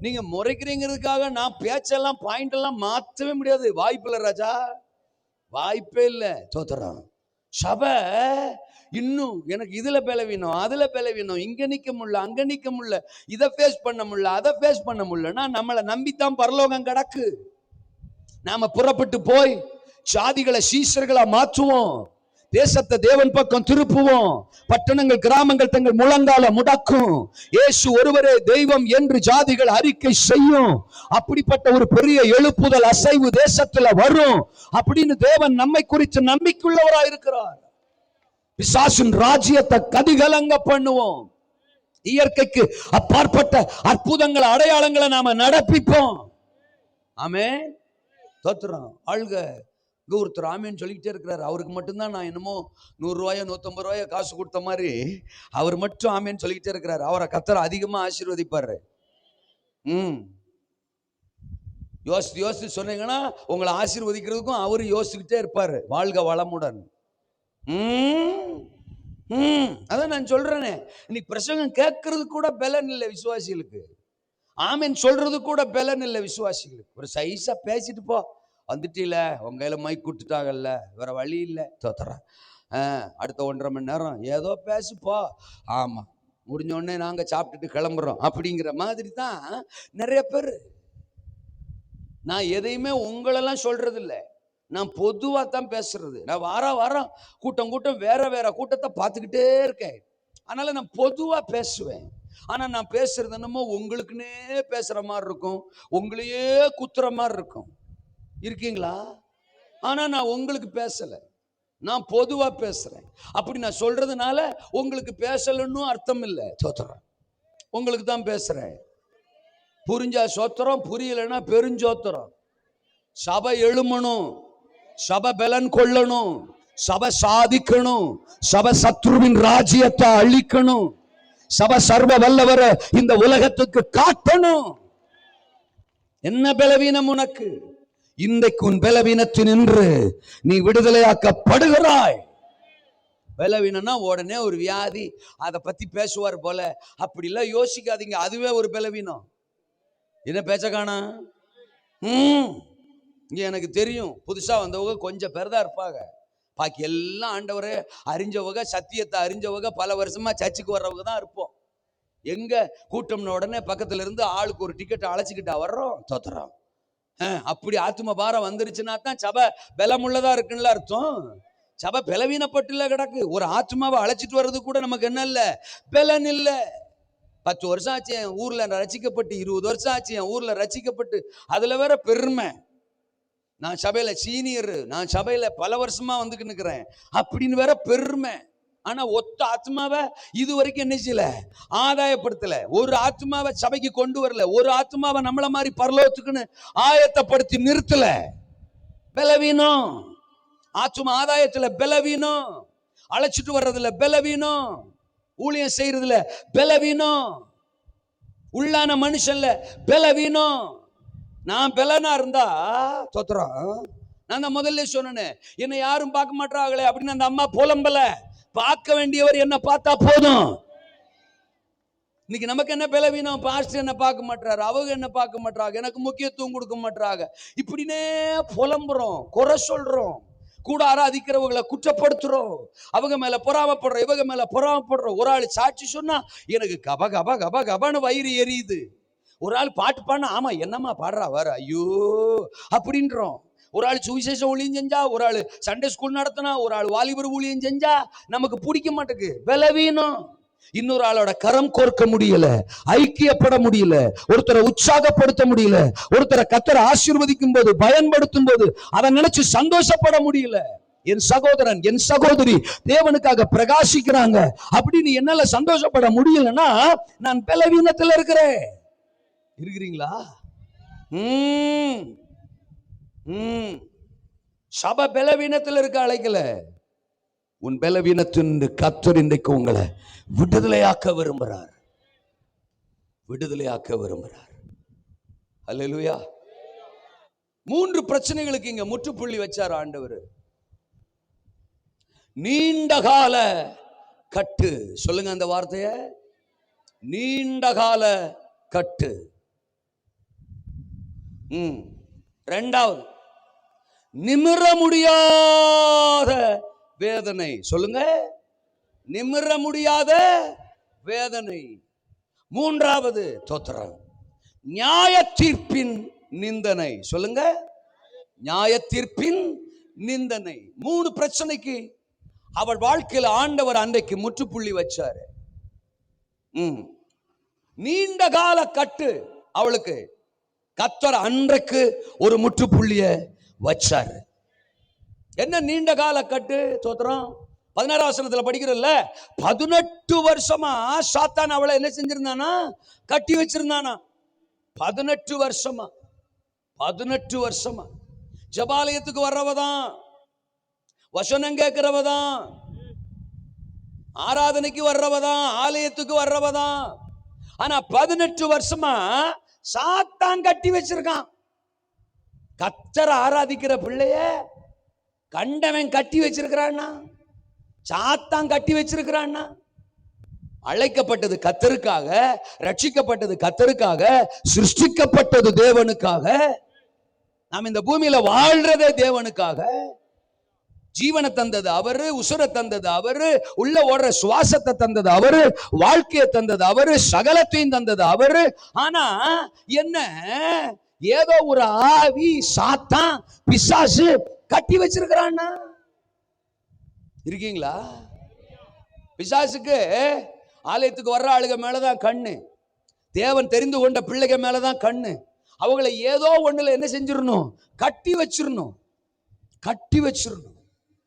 நீங்க முறைக்கிறீங்கிறதுக்காக நான் பேச்செல்லாம் பாயிண்ட் எல்லாம் மாற்றவே முடியாது. வாய்ப்பு இல்லை ராஜா, வாய்ப்பே இல்லை. தோத்துறோம். சபை இன்னும் எனக்கு இதுல பலவீனம், அதுல பலவீனம், இங்க நிக்க முடியல, அங்க நிக்க முடியல, இதை ஃபேஸ் பண்ண முடியல, அதை ஃபேஸ் பண்ண முடியலன்னா நம்மளை நம்பித்தான் பரலோகம் கிடக்கு. நாம புறப்பட்டு போய் சாதிகளை சீசர்களா மாற்றுவோம், தேசத்தை தேவன் பக்கம் திருப்புவோம். பட்டணங்கள் கிராமங்கள் தங்கள் முழங்கால முடக்கும். இயேசு ஒருவரே தெய்வம் என்று ஜாதிகள் அறிக்கை செய்யும். அப்படிப்பட்ட ஒரு பெரிய எழுப்புதல் அசைவு தேசத்துல வரும் அப்படின்னு தேவன் நம்மை குறித்து நம்பிக்கையுள்ளவராக இருக்கிறார். பிசாசின் ராஜ்யத்தை கதிகலங்க பண்ணுவோம். இயற்கைக்கு அப்பாற்பட்ட அற்புதங்கள் அடையாளங்களை நாம நடப்பிப்போம். ஆமென். தோத்துறோம். ஆளுக ஒருத்தர் ஆமேன்னு சொல்லிக்கிட்டே இருக்கிறார். அவருக்கு மட்டும்தான் நான் என்னமோ 100 ரூபாயோ 150 ரூபாயோ காசு கொடுத்த மாதிரி அவர் மட்டும் ஆமேன்னு சொல்லிக்கிட்டே இருக்கிறார். அவரை கர்த்தர் அதிகமா ஆசீர்வதிப்பாரு. யோசித்து சொன்னீங்கன்னா உங்களை ஆசீர்வதிக்கிறதுக்கும் அவரு யோசிச்சுக்கிட்டே இருப்பாரு. வாழ்க வளமுடன். அதான் நான் சொல்றேனே, இன்னைக்கு பிரசங்கம் கேட்கறது கூட பலன் இல்லை விசுவாசிகளுக்கு. ஆமேன் சொல்றது கூட பலன் இல்லை விசுவாசிகளுக்கு. ஒரு சைஸா பேசிட்டு போ, வந்துட்டீல, உங்க கையில மைக் கொடுத்துட்டாங்கல்ல, வேற வழி இல்லை, தோத்துறேன். அடுத்த 1.5 மணி நேரம் ஏதோ பேசுப்போ, ஆமா முடிஞ்ச உடனே நாங்க சாப்பிட்டுட்டு கிளம்புறோம் அப்படிங்கிற மாதிரி தான் நிறைய பேர். நான் எதையுமே உங்களெல்லாம் சொல்றது இல்லை, நான் பொதுவாக தான் பேசுறது. நான் வாரம் கூட்டம் வேற வேற கூட்டத்தை பார்த்துக்கிட்டே இருக்கேன். அதனால நான் பொதுவாக பேசுவேன். ஆனா நான் பேசுறது என்னமோ உங்களுக்குன்னே பேசுற மாதிரி இருக்கும், உங்களையே குத்துற மாதிரி இருக்கும். இருக்கீங்களா? ஆனா நான் உங்களுக்கு பேசல, நான் பொதுவா பேசுறேன். அப்படி நான் சொல்றதுனால உங்களுக்கு பேசலன்னு அர்த்தம் இல்லை. சோத்திரம், உங்களுக்கு தான் பேசுறேன். புரிஞ்சா சோத்திரம், புரியலைன்னா பெருஞ்சோத்திரம். சபை எழுமணும், சபை பலன் கொள்ளணும், சபை சாதிக்கணும், சபை சத்ருவின் ராஜ்யத்தை அழிக்கணும், சபை சர்வ வல்லவரை இந்த உலகத்துக்கு காட்டணும். என்ன பலவீனம் உனக்கு? இன்றைக்கு உன் பலவீனத்தினின்று நீ விடுதலையாக்கப்படுகிறாய். பலவீனம்னா உடனே ஒரு வியாதி, அதை பத்தி பேசுவார் போல, அப்படிலாம் யோசிக்காதீங்க. அதுவே ஒரு பலவீனம். என்ன பேச்ச காணா? இங்க எனக்கு தெரியும், புதுசா வந்தவங்க கொஞ்சம் பேர் தான் இருப்பாங்க. பாக்கி எல்லாம் ஆண்டவரை அறிஞ்சவங்க, சத்தியத்தை அறிஞ்சவங்க, பல வருஷமா சர்ச்சுக்கு வர்றவங்க தான் இருப்போம். எங்க கூட்டம்னு உடனே பக்கத்துல இருந்து ஆளுக்கு ஒரு டிக்கெட் அழைச்சிக்கிட்டா வர்றோம், தோத்துறோம். அப்படி ஆத்ம பாரம் வந்துருச்சுன்னா தான் சபை பலமுள்ளதா இருக்குன்னு அர்த்தம். சபை பலவீனப்பட்டுல கிடக்கு. ஒரு ஆத்மாவை அழைச்சிட்டு வர்றது கூட நமக்கு என்ன இல்லை, பலன் இல்லை. 10 வருஷம் ஆச்சு என் ஊர்ல ரசிக்கப்பட்டு, 20 வருஷம் ஆச்சு என் ஊர்ல ரசிக்கப்பட்டு, அதுல வேற பெருமை, நான் சபையில சீனியர், நான் சபையில பல வருஷமா வந்துட்டு நிக்கிறேன் அப்படின்னு வேற பெருமை. ஆனா ஒத்த ஆத்மாவை இது வரைக்கும் என்ன செய்யல, ஆதாயப்படுத்தல. ஒரு ஆத்மாவை சபைக்கு கொண்டு வரல. ஒரு ஆத்மாவை நம்மள மாதிரி பரலோகத்துக்குன்னு ஆயத்தப்படுத்தி நிறுத்தல. பலவீனம். ஆத்மா ஆதாயத்துல பலவீனம், அழைச்சிட்டு வர்றதுல பலவீனம், ஊழியம் செய்யறதுல பலவீனம், உள்ளான மனுஷன்ல பலவீனம். நான் பலனா இருந்தா தோத்துறோம். நான் தான் முதல்ல சொன்னேன், என்னை யாரும் பார்க்க மாட்டாங்களே அப்படின்னு அந்த அம்மா புலம்பல. பார்க்க வேண்டியவர் என்ன பார்த்தா போதும். இன்னைக்கு நமக்கு என்ன பலவீனம்? பாஸ்டர் என்ன பார்க்க மாட்டாரு, அவங்க என்ன பார்க்க மாட்டாங்க, எனக்கு முக்கியத்துவம் கொடுக்க மாட்டாங்க, இப்படினே புலம்புறோம், குறை சொல்றோம், கூடார அதிக்கிறவங்களை குற்றப்படுத்துறோம், அவங்க மேல பொறாமப்படுறோம், இவங்க மேல பொறாமப்படுறோம். ஒரு ஆள் சாட்சி சொன்னா எனக்கு கப கப கப கபன்னு வயிறு எரியுது. ஒரு ஆள் பாட்டு பாடினா ஆமா என்னம்மா பாடுறா வர, ஐயோ அப்படின்றோம். ஒரு ஆள் சுவிசேஷ ஊழியம் செஞ்சா, ஒரு ஆள் சண்டே ஸ்கூல் நடத்தினா, ஒரு ஆள் வாலிபர் ஊழியம் செஞ்சா நமக்கு பிடிக்க மாட்டேங்குது, பலவீனம். இன்னொரு ஆளோட கரம் கோர்க்க முடியல, ஐக்கியப்பட முடியல, ஒருத்தரை உற்சாகப்படுத்த முடியல, ஒருத்தரை கர்த்தர் ஆசீர்வதிக்கும் போது பயன்படுத்தும் போது அதை நினைச்சு சந்தோஷப்பட முடியல. என் சகோதரன் என் சகோதரி தேவனுக்காக பிரகாசிக்கிறாங்க அப்படின்னு என்னால சந்தோஷப்பட முடியலன்னா நான் பலவீனத்தில் இருக்கிறேன். இருக்கிறீங்களா? சபை பலவீனத்தில் இருக்க அழைக்கல. உன் பலவீனத்தின் கர்த்தர் இன்றைக்கு உங்களை விடுதலையாக்க விரும்புகிறார், விடுதலையாக்க விரும்புகிறார். அல்லேலூயா. 3 பிரச்சனைகளுக்கு இங்க முற்றுப்புள்ளி வச்சார் ஆண்டவர். நீண்ட கால கட்டு. சொல்லுங்க அந்த வார்த்தைய, நீண்ட கால கட்டு. 2வது நிமிர முடியாத வேதனை. சொல்லுங்க, நிமிர முடியாத வேதனை. 3வது தோத்திரம் நியாய தீர்ப்பின் நிந்தனை. சொல்லுங்க, நியாய தீர்ப்பின் நிந்தனை. 3 பிரச்சனைக்கு அவள் வாழ்க்கையில் ஆண்டவர் அன்றைக்கு முற்றுப்புள்ளி வச்சாரு. நீண்ட கால கட்டு அவளுக்கு கர்த்தர் அன்றைக்கு ஒரு முற்றுப்புள்ளிய வச்சாரு. என்ன நீண்ட கால கட்டு? தோத்திரம் 16 வசனத்துல படிக்கிறோம்ல, 18 வருஷமா சாத்தான் அவளை என்ன செஞ்சிருந்தானா? கட்டி வச்சிருந்தானா. 18 வருஷமா ஜபாலயத்துக்கு வர்றவதான், வசனம் கேட்கிறவதான், ஆராதனைக்கு வர்றவதான், ஆலயத்துக்கு வர்றவதான். ஆனா 18 வருஷமா சாத்தான் கட்டி வச்சிருக்கான். கர்த்தரை ஆராதிக்கிற பிள்ளைய கண்டவன் கட்டி வச்சிருக்கிறான்னா, சாத்தான் கட்டி வச்சிருக்கிறான்னா. அழைக்கப்பட்டது கர்த்தருக்காக, ரட்சிக்கப்பட்டது கர்த்தருக்காக, சிருஷ்டிக்கப்பட்டது தேவனுக்காக, நாம் இந்த பூமியில வாழ்றதே தேவனுக்காக. ஜீவனை தந்தது அவரு, உசுரை தந்தது அவரு, உள்ள ஓடுற சுவாசத்தை தந்தது அவரு, வாழ்க்கையை தந்தது அவரு, சகலத்தையும் தந்தது அவரு. ஆனா என்ன, ஏதோ ஒரு ஆவி, சாத்தான், பிசாசு கட்டி வச்சிருக்கிறான்னா. இருக்கீங்களா? பிசாசுக்கு ஆலயத்துக்கு வர்ற ஆளுக மேலதான் கண்ணு, தேவன் தெரிந்து கொண்ட பிள்ளைக மேலதான் கண்ணு. அவங்களை ஏதோ ஒண்ணுல என்ன செஞ்சிடணும்? கட்டி வச்சிடணும்.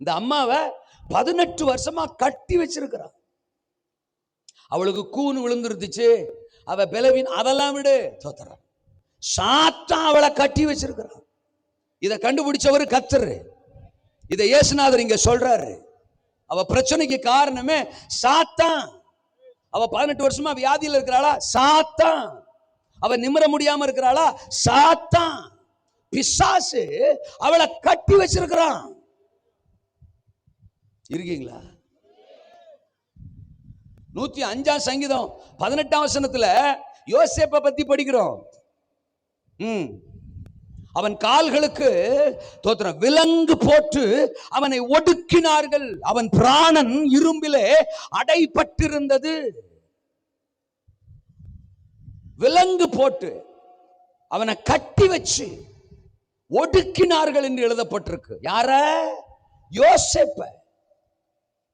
இந்த அம்மாவை 18 வருஷமா கட்டி வச்சிருக்கிறான். அவளுக்கு கூன் விழுந்துருந்துச்சு, அவ பலவீன், அதெல்லாம் விடு, தோத்துறான். சாத்தான் அவளை கட்டி வச்சிருக்கிறான். இதை கண்டுபிடிச்சவர் கர்த்தர். இதை இயேசுநாதர் இங்க சொல்றாரு. அவ பிரச்சனைக்கு காரணமே சாத்தான். அவ 18 வருஷமா வியாதியில இருக்கிறாளா? சாத்தான். அவ நிமிர முடியாம இருக்கிறாளா? சாத்தான். பிசாசு அவளை கட்டி வச்சிருக்கிறான். இருக்கீங்களா? 105 சங்கீதம் 18 வசனத்துல யோசேப்பை பத்தி படிக்கிறோம். அவன் கால்களுக்கு தோத்திரம் விலங்கு போட்டு அவனை ஒடுக்கினார்கள். அவன் பிராணன் இரும்பிலே அடைபட்டிருந்தது. விலங்கு போட்டு அவனை கட்டி வச்சு ஒடுக்கினார்கள் என்று எழுதப்பட்டிருக்கு. யார? யோசேப்ப.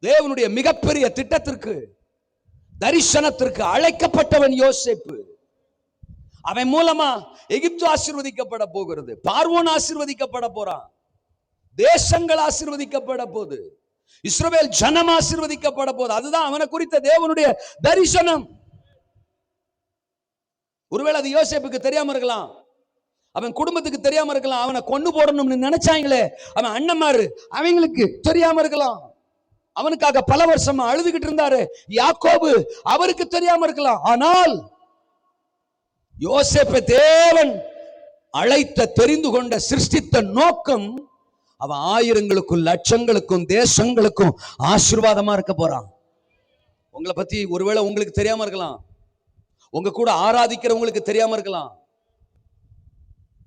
தேவனுடைய மிகப்பெரிய திட்டத்திற்கு, தரிசனத்திற்கு அழைக்கப்பட்டவன் யோசேப்பு. அவன் மூலமா எகிப்து ஆசீர்வதிக்கப்பட போகிறது, பார்வோன் ஆசீர்வதிக்கப்பட போறான், தேசங்கள் ஆசீர்வதிக்கப்பட போகுது, இஸ்ரவேல் ஜனம் ஆசீர்வதிக்கப்பட போகுது. அதுதான் அவனை குறித்த தேவனுடைய தரிசனம். ஒருவேளை அது யோசேப்புக்கு தெரியாம இருக்கலாம், அவன் குடும்பத்துக்கு தெரியாம இருக்கலாம், அவனை கொண்டு போடணும்னு நினைச்சாங்களே அவன் அண்ணன்மாரு, அவங்களுக்கு தெரியாம இருக்கலாம். அவனுக்காக பல வருஷமா அழுதுகிட்டு இருந்தாரு யாக்கோபு, அவருக்கு தெரியாம இருக்கலாம். ஆனால் யோசேப்பை தேவன் அழைத்த, தெரிந்து கொண்ட, சிருஷ்டித்த நோக்கம், அவன் ஆயிரங்களுக்கும் லட்சங்களுக்கும் தேசங்களுக்கும் ஆசீர்வாதமா இருக்க போறான். உங்களை பத்தி ஒருவேளை உங்களுக்கு தெரியாம இருக்கலாம், உங்க கூட ஆராதிக்கிறவங்களுக்கு தெரியாம இருக்கலாம்,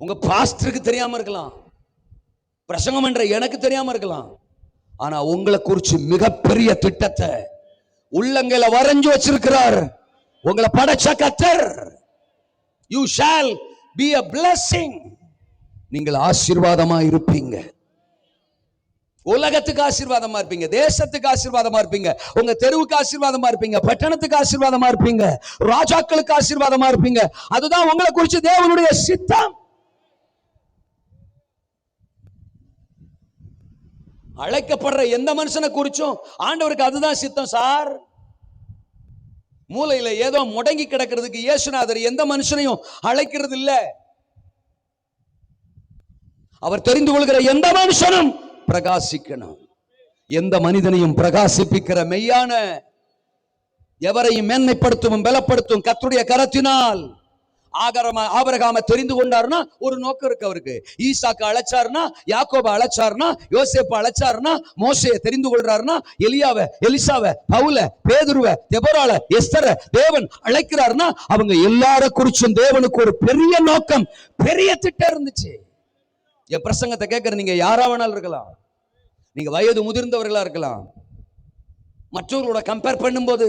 உங்க பாஸ்டருக்கு தெரியாம இருக்கலாம், பிரசங்கம் என்ற எனக்கு தெரியாம இருக்கலாம். ஆனா உங்களை குறிச்சு மிகப்பெரிய திட்டத்தை உள்ளங்கையில வரைஞ்சு வச்சிருக்கிறார் உங்களை படைச்ச கர்த்தர். You shall be a blessing. நீங்கள் ஆசீர்வாதமா இருப்பீங்க. உலகத்துக்கு ஆசீர்வாதமா இருப்பீங்க, தேசத்துக்கு ஆசீர்வாதமா இருப்பீங்க, உங்க தெருவுக்கு ஆசீர்வாதமா இருப்பீங்க, பட்டணத்துக்கு ஆசீர்வாதமா இருப்பீங்க, ராஜாக்களுக்கு ஆசீர்வாதமா இருப்பீங்க. அதுதான் உங்களை குறிச்சு தேவனுடைய சித்தம். அழைக்கப்படுற எந்த மனுஷனை குறிச்சும் ஆண்டவருக்கு அதுதான் சித்தம். சார், மூலையில ஏதோ முடங்கி கிடக்கிறதுக்கு இயேசுநாதர் எந்த மனுஷனையும் அழைக்கிறது இல்ல. அவர் தெரிந்து கொள்கிற எந்த மனுஷனும் பிரகாசிக்கணும். எந்த மனிதனையும் பிரகாசிப்பிக்கிற மெய்யான, எவரையும் மேன்மைப்படுத்தும் பலப்படுத்தும் கர்த்தருடைய கரத்தினால் ஆபிரகாமை தெரிந்து கொண்டாருன்னா ஒரு நோக்கம் இருக்கு அவருக்கு. ஈசாக்கு அழைச்சாருன்னா, யாக்கோபை அழைச்சாருன்னா, யோசேப்பை அழைச்சாருன்னா, மோசையை தெரிந்து கொள்றாருன்னா, எலியாவை, எலிசாவை, பவுல, பேதுருவை, தெபோராளை, எஸ்தரை தேவன் அழைக்கிறாருன்னா, அவங்க எல்லார குறிச்சும் தேவனுக்கு ஒரு பெரிய நோக்கம், பெரிய திட்டம் இருந்துச்சு. என் பிரசங்கத்தை கேட்கிற நீங்க யாரா வேணாலும் இருக்கலாம், நீங்க வயது முதிர்ந்தவர்களா இருக்கலாம், மற்றவர்களோட கம்பேர் பண்ணும்போது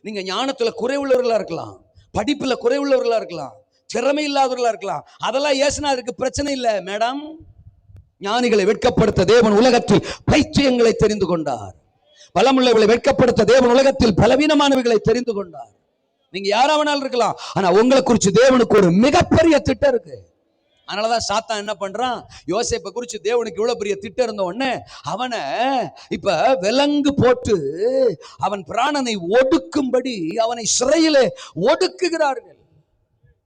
நீங்க ஞானத்துல குறைவுள்ளவர்களா இருக்கலாம், படிப்புல குறைவுள்ளவர்களா இருக்கலாம், திறமை இல்லாதவர்களா இருக்கலாம். அதெல்லாம் இயேசுநாதருக்கு பிரச்சனை இல்லை. மேடம், ஞானிகளை வெட்கப்படுத்த தேவன் உலகத்தில் பைத்தியங்களை தெரிந்து கொண்டார், பலமுள்ளவர்களை வெட்கப்படுத்த தேவன் உலகத்தில் பலவீனமானவர்களை தெரிந்து கொண்டார். நீங்க யாராவனாலும் இருக்கலாம், ஆனா உங்களை குறிச்சு தேவனுக்கு ஒரு மிகப்பெரிய திட்டம் இருக்கு. அதனாலதான் சாத்தான் என்ன பண்றான், யோசேப்பை குறிச்சு தேவனுக்கு இவ்வளவு பெரிய திட்டம் இருந்த உடனே அவனை இப்ப விலங்கு போட்டு அவன் பிராணனை ஒடுக்கும்படி அவனை சிறையிலே ஒடுக்குகிறார்கள்.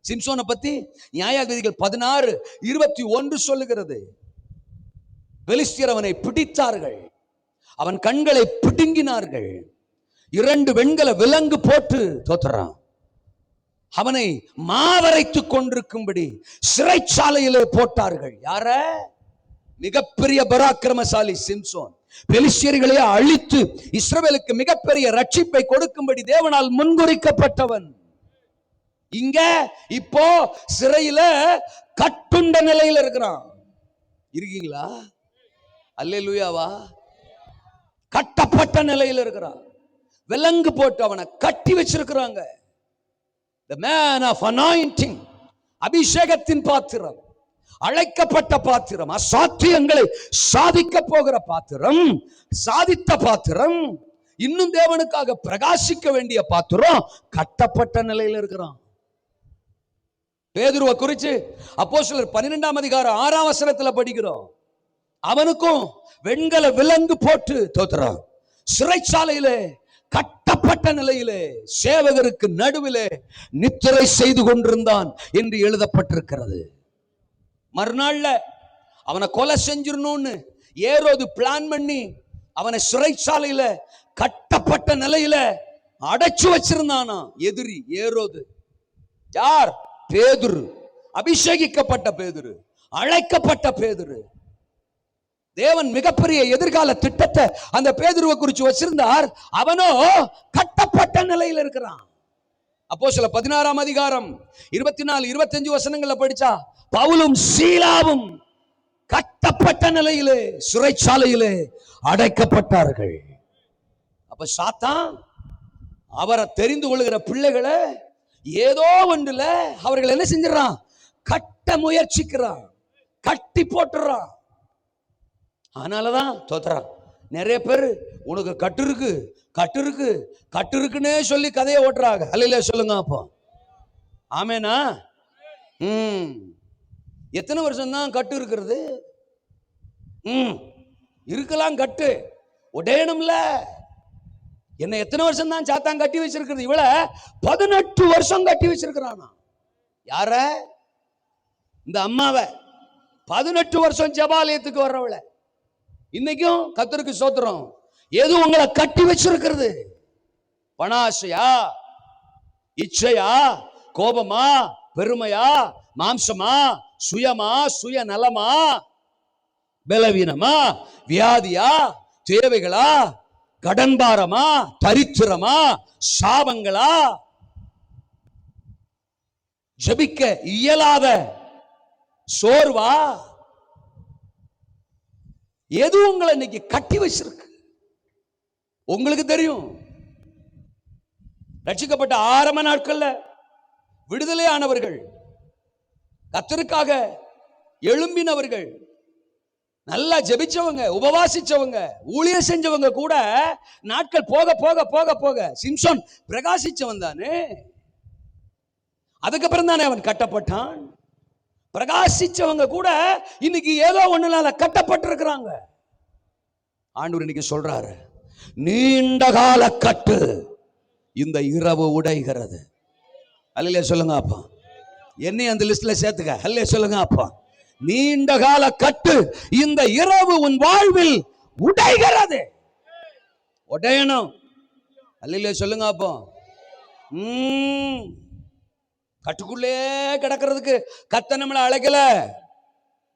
சிம்சோனை பத்தி நியாயாதிபதிகள் 16:21 சொல்லுகிறது. பெலிஸ்தியர் அவனை பிடித்தார்கள், அவன் கண்களை பிடுங்கினார்கள், 2 வெண்கல விலங்கு போட்டு தோத்துறான், அவனை மாவரைத்துக் கொண்டிருக்கும்படி சிறைச்சாலையிலே போட்டார்கள். யார? மிகப்பெரிய பராக்கிரமசாலி சிம்சோன். பெலிஸ்தியர்களை அழித்து இஸ்ரவேலுக்கு மிகப்பெரிய ரட்சிப்பை கொடுக்கும்படி தேவனால் முன்குறிக்கப்பட்டவன். இங்க இப்போ சிறையில கட்டுண்ட நிலையில் இருக்கிறான். இருக்கீங்களா? அல்லேலூயாவா? கட்டப்பட்ட நிலையில் இருக்கிறான். விலங்கு போட்டு அவனை கட்டி வச்சிருக்கிறாங்க. The man of anointing, அபிஷேகத்தின் பாத்திரம், அழைக்கப்பட்ட பாத்திரம், அசாத்தியங்களை சாதிக்க போகிற பாத்திரம், சாதித்த பாத்திரம், இன்னும் தேவனுக்காக பிரகாசிக்க வேண்டிய பாத்திரம் கட்டப்பட்ட நிலையில் இருக்கிறான். பேதுருவை குறித்து அப்போஸ்தலர் 12ஆம் அதிகாரம் 6ஆம் வசனத்துல படிக்கிறோம். அவனுக்கும் வெண்கல விலங்கு போட்டு தோத்துறான். சிறைச்சாலையிலே கட்டப்பட்ட நிலையிலே சேவகருக்கு நடுவிலே நித்திரை செய்து கொண்டிருந்தான் என்று எழுதப்பட்டிருக்கிறது. மறுநாள்ல அவனை கொலை செஞ்சிடணும்னு ஏரோது பிளான் பண்ணி அவனை சிறைச்சாலையில கட்டப்பட்ட நிலையில அடைச்சு வச்சிருந்தானா எதிரி ஏரோது. யார்? பேதுரு, அபிஷேகிக்கப்பட்ட பேதுரு, அழைக்கப்பட்ட பேதுரு. தேவன் மிகப்பெரிய எதிர்கால திட்டத்தை அந்த பேதுருவை குறித்து வச்சிருந்தார். அவனோ கட்டப்பட்ட நிலையில் இருக்கிறான். அப்போஸ்தலர் 16ஆம் அதிகாரம் 24-25 வசனங்களை படிச்சா பவுலும் சீலாவும் கட்டப்பட்ட நிலையிலே சிறைச்சாலையிலே அடைக்கப்பட்டார்கள். அப்ப சாத்தான் அவரை தெரிந்து கொள்கிற பிள்ளைகளை ஏதோ ஒன்றுல அவர்கள் என்ன செஞ்சிடறான், கட்ட முயற்சிக்கிறான், கட்டி போட்டுறான். அதனாலதான் தோத்துறான். நிறைய பேர் உனக்கு கட்டு இருக்கு கட்டு இருக்கு கட்டு இருக்குன்னே சொல்லி கதையை ஓட்டுறாங்க. அல்லையில சொல்லுங்க அப்போ ஆமேனா? எத்தனை வருஷம் தான் கட்டு இருக்கிறது? இருக்கலாம் கட்டு, உடையணும்ல. என்ன எத்தனை வருஷம் தான் சாத்தான் கட்டி வச்சிருக்கிறது? இவள 18 வருஷம் கட்டி வச்சிருக்கிறானா. யார? இந்த அம்மாவை 18 வருஷம் ஜெபாலயத்துக்கு வர்றவளை இன்னைக்கும் கர்த்தருக்கு ஸ்தோத்திரம். எது உங்களை கட்டி வச்சிருக்கிறது? பணாசையா, இச்சையா, கோபமா, பெருமையா, மாம்சமா, சுயமா, சுயநலமா, பலவீனமா, வியாதியா, தேவைகளா, கடன்பாரமா, தரித்திரமா, சாபங்களா, ஜெபிக்க இயலாத சோர்வா, எது உங்களை இன்னைக்கு கட்டி வச்சிருக்கு? உங்களுக்கு தெரியும். ரட்சிக்கப்பட்ட ஆரம்ப நாட்கள்ல விடுதலை ஆனவர்கள், கர்த்தருக்காக எழும்பினவர்கள், நல்லா ஜெபிச்சவங்க, உபவாசிச்சவங்க, ஊழியம் செஞ்சவங்க கூட நாட்கள் போக போக போக போக சிம்சோன் பிரகாசிச்சவன் தானே. அதுக்கப்புறம் தானே அவன் கட்டப்பட்டான். பிரகாசிச்சவங்க கூட இன்னைக்கு ஏதோ ஒண்ணுனால கட்டப்பட்டிருக்கிறாங்க. ஆண்டவர் இன்னைக்கு சொல்றாரு, நீண்ட கால கட்டு இந்த இரவு உடைகிறது. அல்லேலூயா சொல்லுங்க அப்பா. என்னை அந்த லிஸ்ட்ல சேர்த்துக்க. அல்லேலூயா சொல்லுங்க அப்பா. நீண்ட கால கட்டு இந்த இரவு உன் வாழ்வில் உடைகிறது. உடையணும். அல்லேலூயா சொல்லுங்க அப்பா. கட்டுக்குள்ளே கிடக்கிறதுக்கு கர்த்தர் நம்மளை அழைக்கல.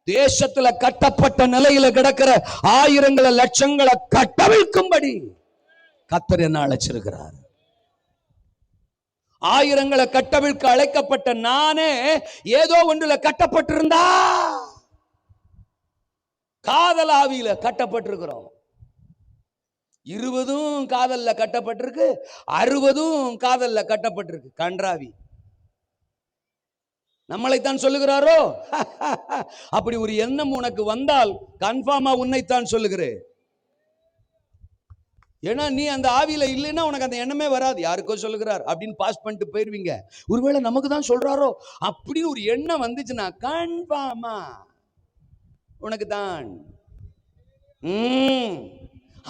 தேசத்துல கட்டப்பட்ட நிலையில கிடக்கிற ஆயிரங்களை லட்சங்களை கட்டவிழ்க்கும்படி கர்த்தர் என்ன அழைச்சிருக்கிறார். ஆயிரங்களை கட்டவிழ்க்க அழைக்கப்பட்ட நானே ஏதோ ஒன்றுல கட்டப்பட்டிருந்தா, காதல் ஆவியில கட்டப்பட்டிருக்கிறோம். 20 காதல்ல கட்டப்பட்டிருக்கு, 60 காதல்ல கட்டப்பட்டிருக்கு. கன்றாவி நம்மளைத்தான் சொல்லுகிறாரோ? அப்படி ஒரு எண்ணம் உனக்கு வந்தால் கன்ஃபார்மா உன்னைத்தான் சொல்லுகிறேன். ஏன்னா நீ அந்த ஆவியில இல்லைன்னா உனக்கு அந்த எண்ணமே வராது. யாருக்கோ சொல்லுகிறார் அப்படின்னு பாஸ் பண்ணிட்டு போயிருவீங்க. ஒருவேளை நமக்கு தான் சொல்றாரோ அப்படின்னு ஒரு எண்ணம் வந்துச்சுன்னா கன்ஃபார்மா உனக்கு தான்.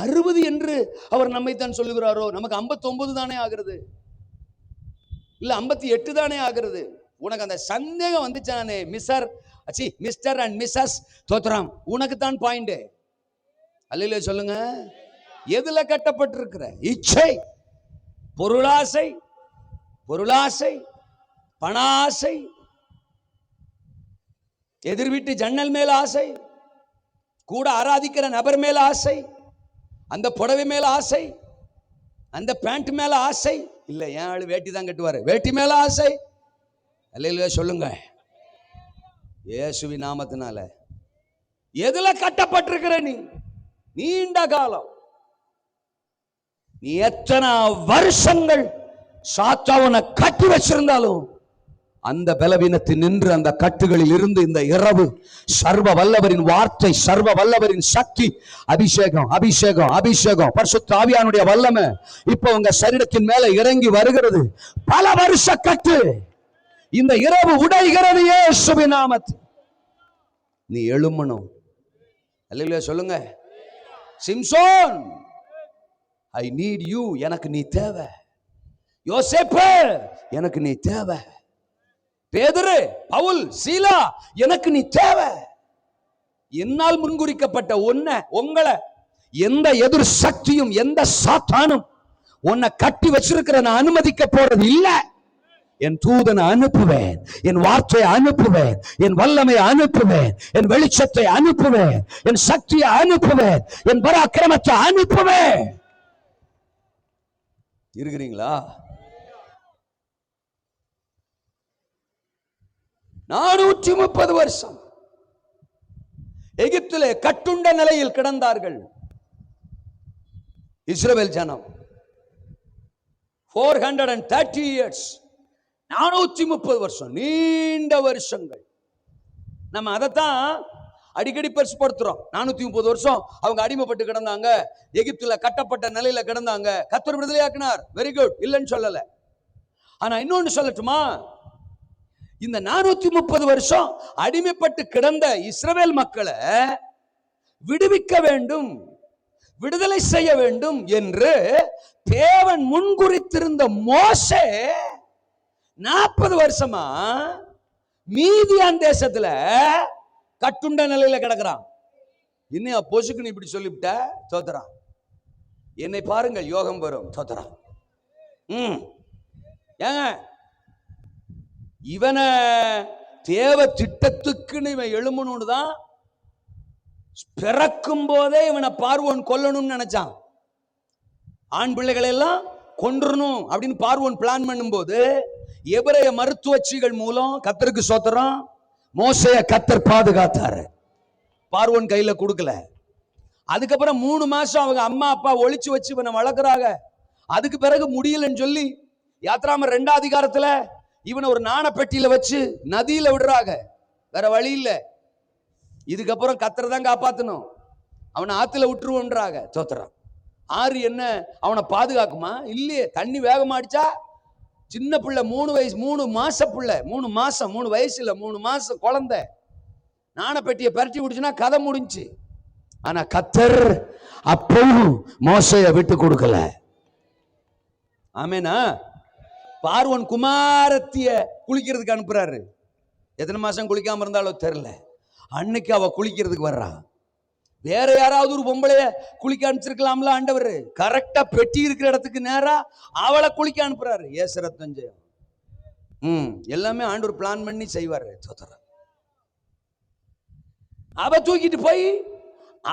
60 என்று அவர் நம்மை தான் சொல்லுகிறாரோ, நமக்கு 59 தானே ஆகிறது, இல்ல 58 தானே ஆகிறது. உனக்கு அந்த சந்தேகம் வந்துச்சானே, மிஸ்டர் அண்ட் மிஸ்ஸஸ் தோத்ராம், உனக்கு தான் பாயிண்ட். அல்லேலூயா சொல்லுங்க. எதுல கட்டப்பட்டிருக்கிற இச்சை, பொருளாசை, பணாசை, எதிர் வீட்டு ஜன்னல் மேல ஆசை, கூட ஆராதிக்கிற நபர் மேல ஆசை, அந்த புடவை மேல ஆசை, அந்த பேண்ட் மேல ஆசை, இல்ல என் ஆளு வேட்டி தான் கட்டுவாரு, வேட்டி மேல ஆசை. அல்லேலூயா சொல்லுங்க. இயேசுவின் நாமத்தினால எதுல கட்டப்பட்டிருக்கிற நீ? நீண்ட காலம், நீ எத்தனை வருஷங்கள் சாத்தாவனை கட்டி வச்சிருந்தாலும் அந்த பலவீனத்தில் நின்று அந்த கட்டுகளில் இருந்து இந்த இரவு சர்வ வல்லவரின் வார்த்தை, சர்வ வல்லவரின் சக்தி, அபிஷேகம், அபிஷேகம், அபிஷேகம், பரிசுத்த ஆவியானுடைய வல்லமை இப்ப உங்க சரீரத்தின் மேல இறங்கி வருகிறது. பல வருஷ கட்டு இந்த இரவு உடைகிறது இயேசுவின் நாமத்தில். நீ எழும்பணும். அல்லேலூயா சொல்லுங்க. சிம்சோன், ஐ நீட் யூ, எனக்கு நீ தேவை. யோசேப்பு, எனக்கு நீ தேவை. பேதுரு, பவுல், சீலா, எனக்கு நீ தேவை. என்னால் முன்குறிக்கப்பட்ட உங்களை எந்த எதிர் சக்தியும் எந்த சாத்தானும் உன்னை கட்டி வச்சிருக்கிற நான் அனுமதிக்க போறது இல்ல. என் தூதனை அனுப்புவேன், என் வார்த்தையை அனுப்புவேன், என் வல்லமையை அனுப்புவேன், என் வெளிச்சத்தை அனுப்புவேன், என் சக்தியை அனுப்புவேன், என் பராக்கிரமத்தை அனுப்புவேன். இருக்கிறீங்களா? 430 வருஷம் எகிப்திலே கட்டுண்ட நிலையில் கிடந்தார்கள் இஸ்ரவேல் ஜனம். 430 years, 430 வருஷம், நீண்ட வருஷங்கள். நம்ம அதைத்தான் அடிக்கடி பெருசுப்படுத்துறோம். 430 வருஷம் அவங்க அடிமைப்பட்டு கிடந்தாங்க, எகிப்துல கட்டப்பட்ட நிலையில கிடந்தாங்க, கர்த்தர் விடுதலையாக்கினார். வெரி குட், இல்லைன்னு சொல்லல. ஆனா இன்னொன்னு சொல்லட்டுமா? இந்த 430 வருஷம் அடிமைப்பட்டு கிடந்த இஸ்ரவேல் மக்களை விடுவிக்க வேண்டும், விடுதலை செய்ய வேண்டும் என்று தேவன் முன்குறித்திருந்த மோசே 40 வருஷமா மீதியான் தேசத்துல கட்டுண்ட நிலையில கிடக்குறான். இன்னும் பொசுக்குன்னு இப்படி சொல்லிவிட்ட தோத்துறான். என்னை பாருங்கள், யோகம் வரும், தோத்துறான். ஏங்க, இவனை தேவ திட்டத்துக்குன்னு இவன் எழுமணும்னு தான் பிறக்கும் போதே இவனை பார்வோன் கொல்லணும்னு நினைச்சான். ஆண் பிள்ளைகளை எல்லாம் கொன்றணும் அப்படின்னு பார்வோன் பிளான் பண்ணும்போது எபிரேய மருத்துவச்சிகள் மூலம் கர்த்தருக்கு ஸ்தோத்திரம் மோசேய கர்த்தர் பாதுகாத்தாரு. பார்வோன் கையில கொடுக்கல. அதுக்கப்புறம் 3 மாசம் அவங்க அம்மா அப்பா ஒளிச்சு வச்சு இவனை வளர்க்குறாங்க. அதுக்கு பிறகு முடியலன்னு சொல்லி யாத்ராம 2 அதிகாரத்துல இவனை ஒரு நாண பெட்டியில வச்சு நதியில விடுறாங்க. வேற வழி இல்லை. இதுக்கப்புறம் கர்த்தர் தான் காப்பாத்தணும். அவனை ஆத்துல விட்டுருவோன்றாங்க. தோத்துறான். ஆறு என்ன அவனை பாதுகாக்குமா? இல்லையே. தண்ணி வேகமா அடிச்சா சின்ன பிள்ளை, 3 வயசு 3 மாச பிள்ளை, 3 மாசம் 3 வயசு இல்ல, 3 மாசம் குழந்தை நாண பெட்டியை பரட்டி விடுச்சுன்னா கதை முடிஞ்சு. ஆனா கர்த்தர் அப்பவும் மோசைய விட்டு கொடுக்கல. ஆமேனா? பார்வோன் குமாரத்திய குளிக்கிறதுக்கு அனுப்புறாரு. எத்தனை மாசம் குளிக்காம இருந்தாலும் தெரியல. அன்னைக்கு அவ குளிக்கிறதுக்கு வர்றா. வேற யாராவது ஒரு பொம்பளைய குளிக்க அனுப்பிச்சிருக்கலாம்ல ஆண்டவர். கரெக்டா பெட்டி இருக்கிற இடத்துக்கு நேரா அவளை குளிக்க அனுப்புறாரு. ஏசரத்தஞ்சயம் எல்லாமே ஆண்டவர் பிளான் பண்ணி செய்வாரு. அவ தூக்கிட்டு போய்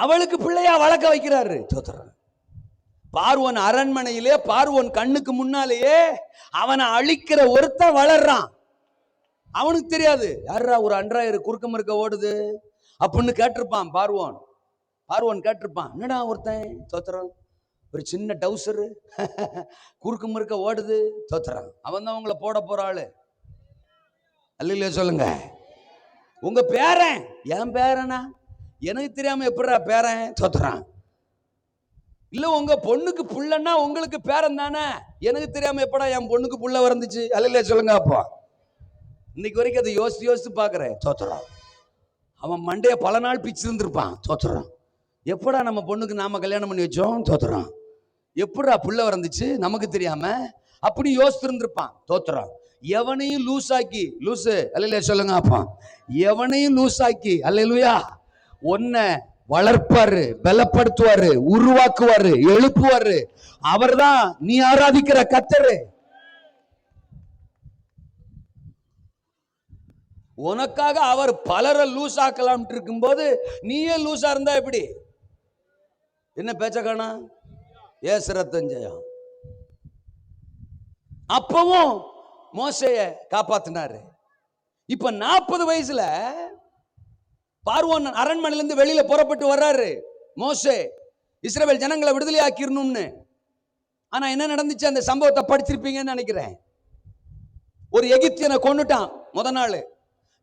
அவளுக்கு பிள்ளையா வளர்க்க வைக்கிறாரு. பார்வோன் அரண்மனையிலே பார்வோன் கண்ணுக்கு முன்னாலேயே அவனை அழிக்கிற ஒருத்தன் வளர்றான். அவனுக்கு தெரியாது யாரா ஒரு அன்றாயிரம் குறுக்கம் இருக்க ஓடுது அப்படின்னு கேட்டிருப்பான். பார்வோன் கேட்டிருப்பான், என்னடா ஒருத்தன் தோத்துறான், ஒரு சின்ன டவுசரு குறுக்கு முறுக்க ஓடுது, தோத்துறான். அவன் தான் உங்களை போட போற ஆளு. அல்லையா சொல்லுங்க. உங்க பேரன், என் பேரனா எனக்கு தெரியாம எப்படிடா பேரன்? தோத்துறான். இல்ல உங்க பொண்ணுக்கு புள்ளன்னா உங்களுக்கு பேரன் தானே. எனக்கு தெரியாம எப்படா என் பொண்ணுக்கு புள்ள வந்துச்சு? அல்ல சொல்லுங்க அப்பா. இன்னைக்கு வரைக்கும் அதை யோசிச்சு யோசிச்சு பாக்குறேன். தோத்துறான். அவன் மண்டைய பல நாள் பிச்சு இருந்திருப்பான். தோத்துறான். எப்படா நம்ம பொண்ணுக்கு நாம கல்யாணம் பண்ணி வச்சோம்? தோத்துறான். எப்படா புள்ள வந்துச்சு நமக்கு தெரியாம அப்படி யோசிச்சிருந்திருப்பான். தோத்துறான். எவனையும் லூஸ் ஆக்கி, லூசு அல்ல சொல்லுங்க அப்பா, எவனையும் லூஸ் ஆக்கி அல்லேலூயா ஒன்ன வளர்ப்பாரு, பலப்படுத்துவாரு, உருவாக்குவாரு, எழுப்புவாரு. அவர்தான் நீ ஆராதிக்கிற கர்த்தர். உனக்காக அவர் பலரை லூஸ் ஆக்கலாம் இருக்கும்போது நீயே லூஸா இருந்தா எப்படி? என்ன பேச்ச காணா? ஏசு ரத்தம் ஜெயம். அப்பவும் மோசேய காப்பாத்தினாரு. இப்ப 40 வயசுல பார்வோன் அரண்மனையிலிருந்து வெளியில புறப்பட்டு வர்றாரு மோசே, இஸ்ரவேல் ஜனங்களை விடுதலை ஆக்கிரணும்னு. ஆனா என்ன நடந்துச்சு? அந்த சம்பவத்தை படிச்சிருப்பீங்கன்னு நினைக்கிறேன். ஒரு எகிப்தியனை கொன்னுட்டான் முத நாள்.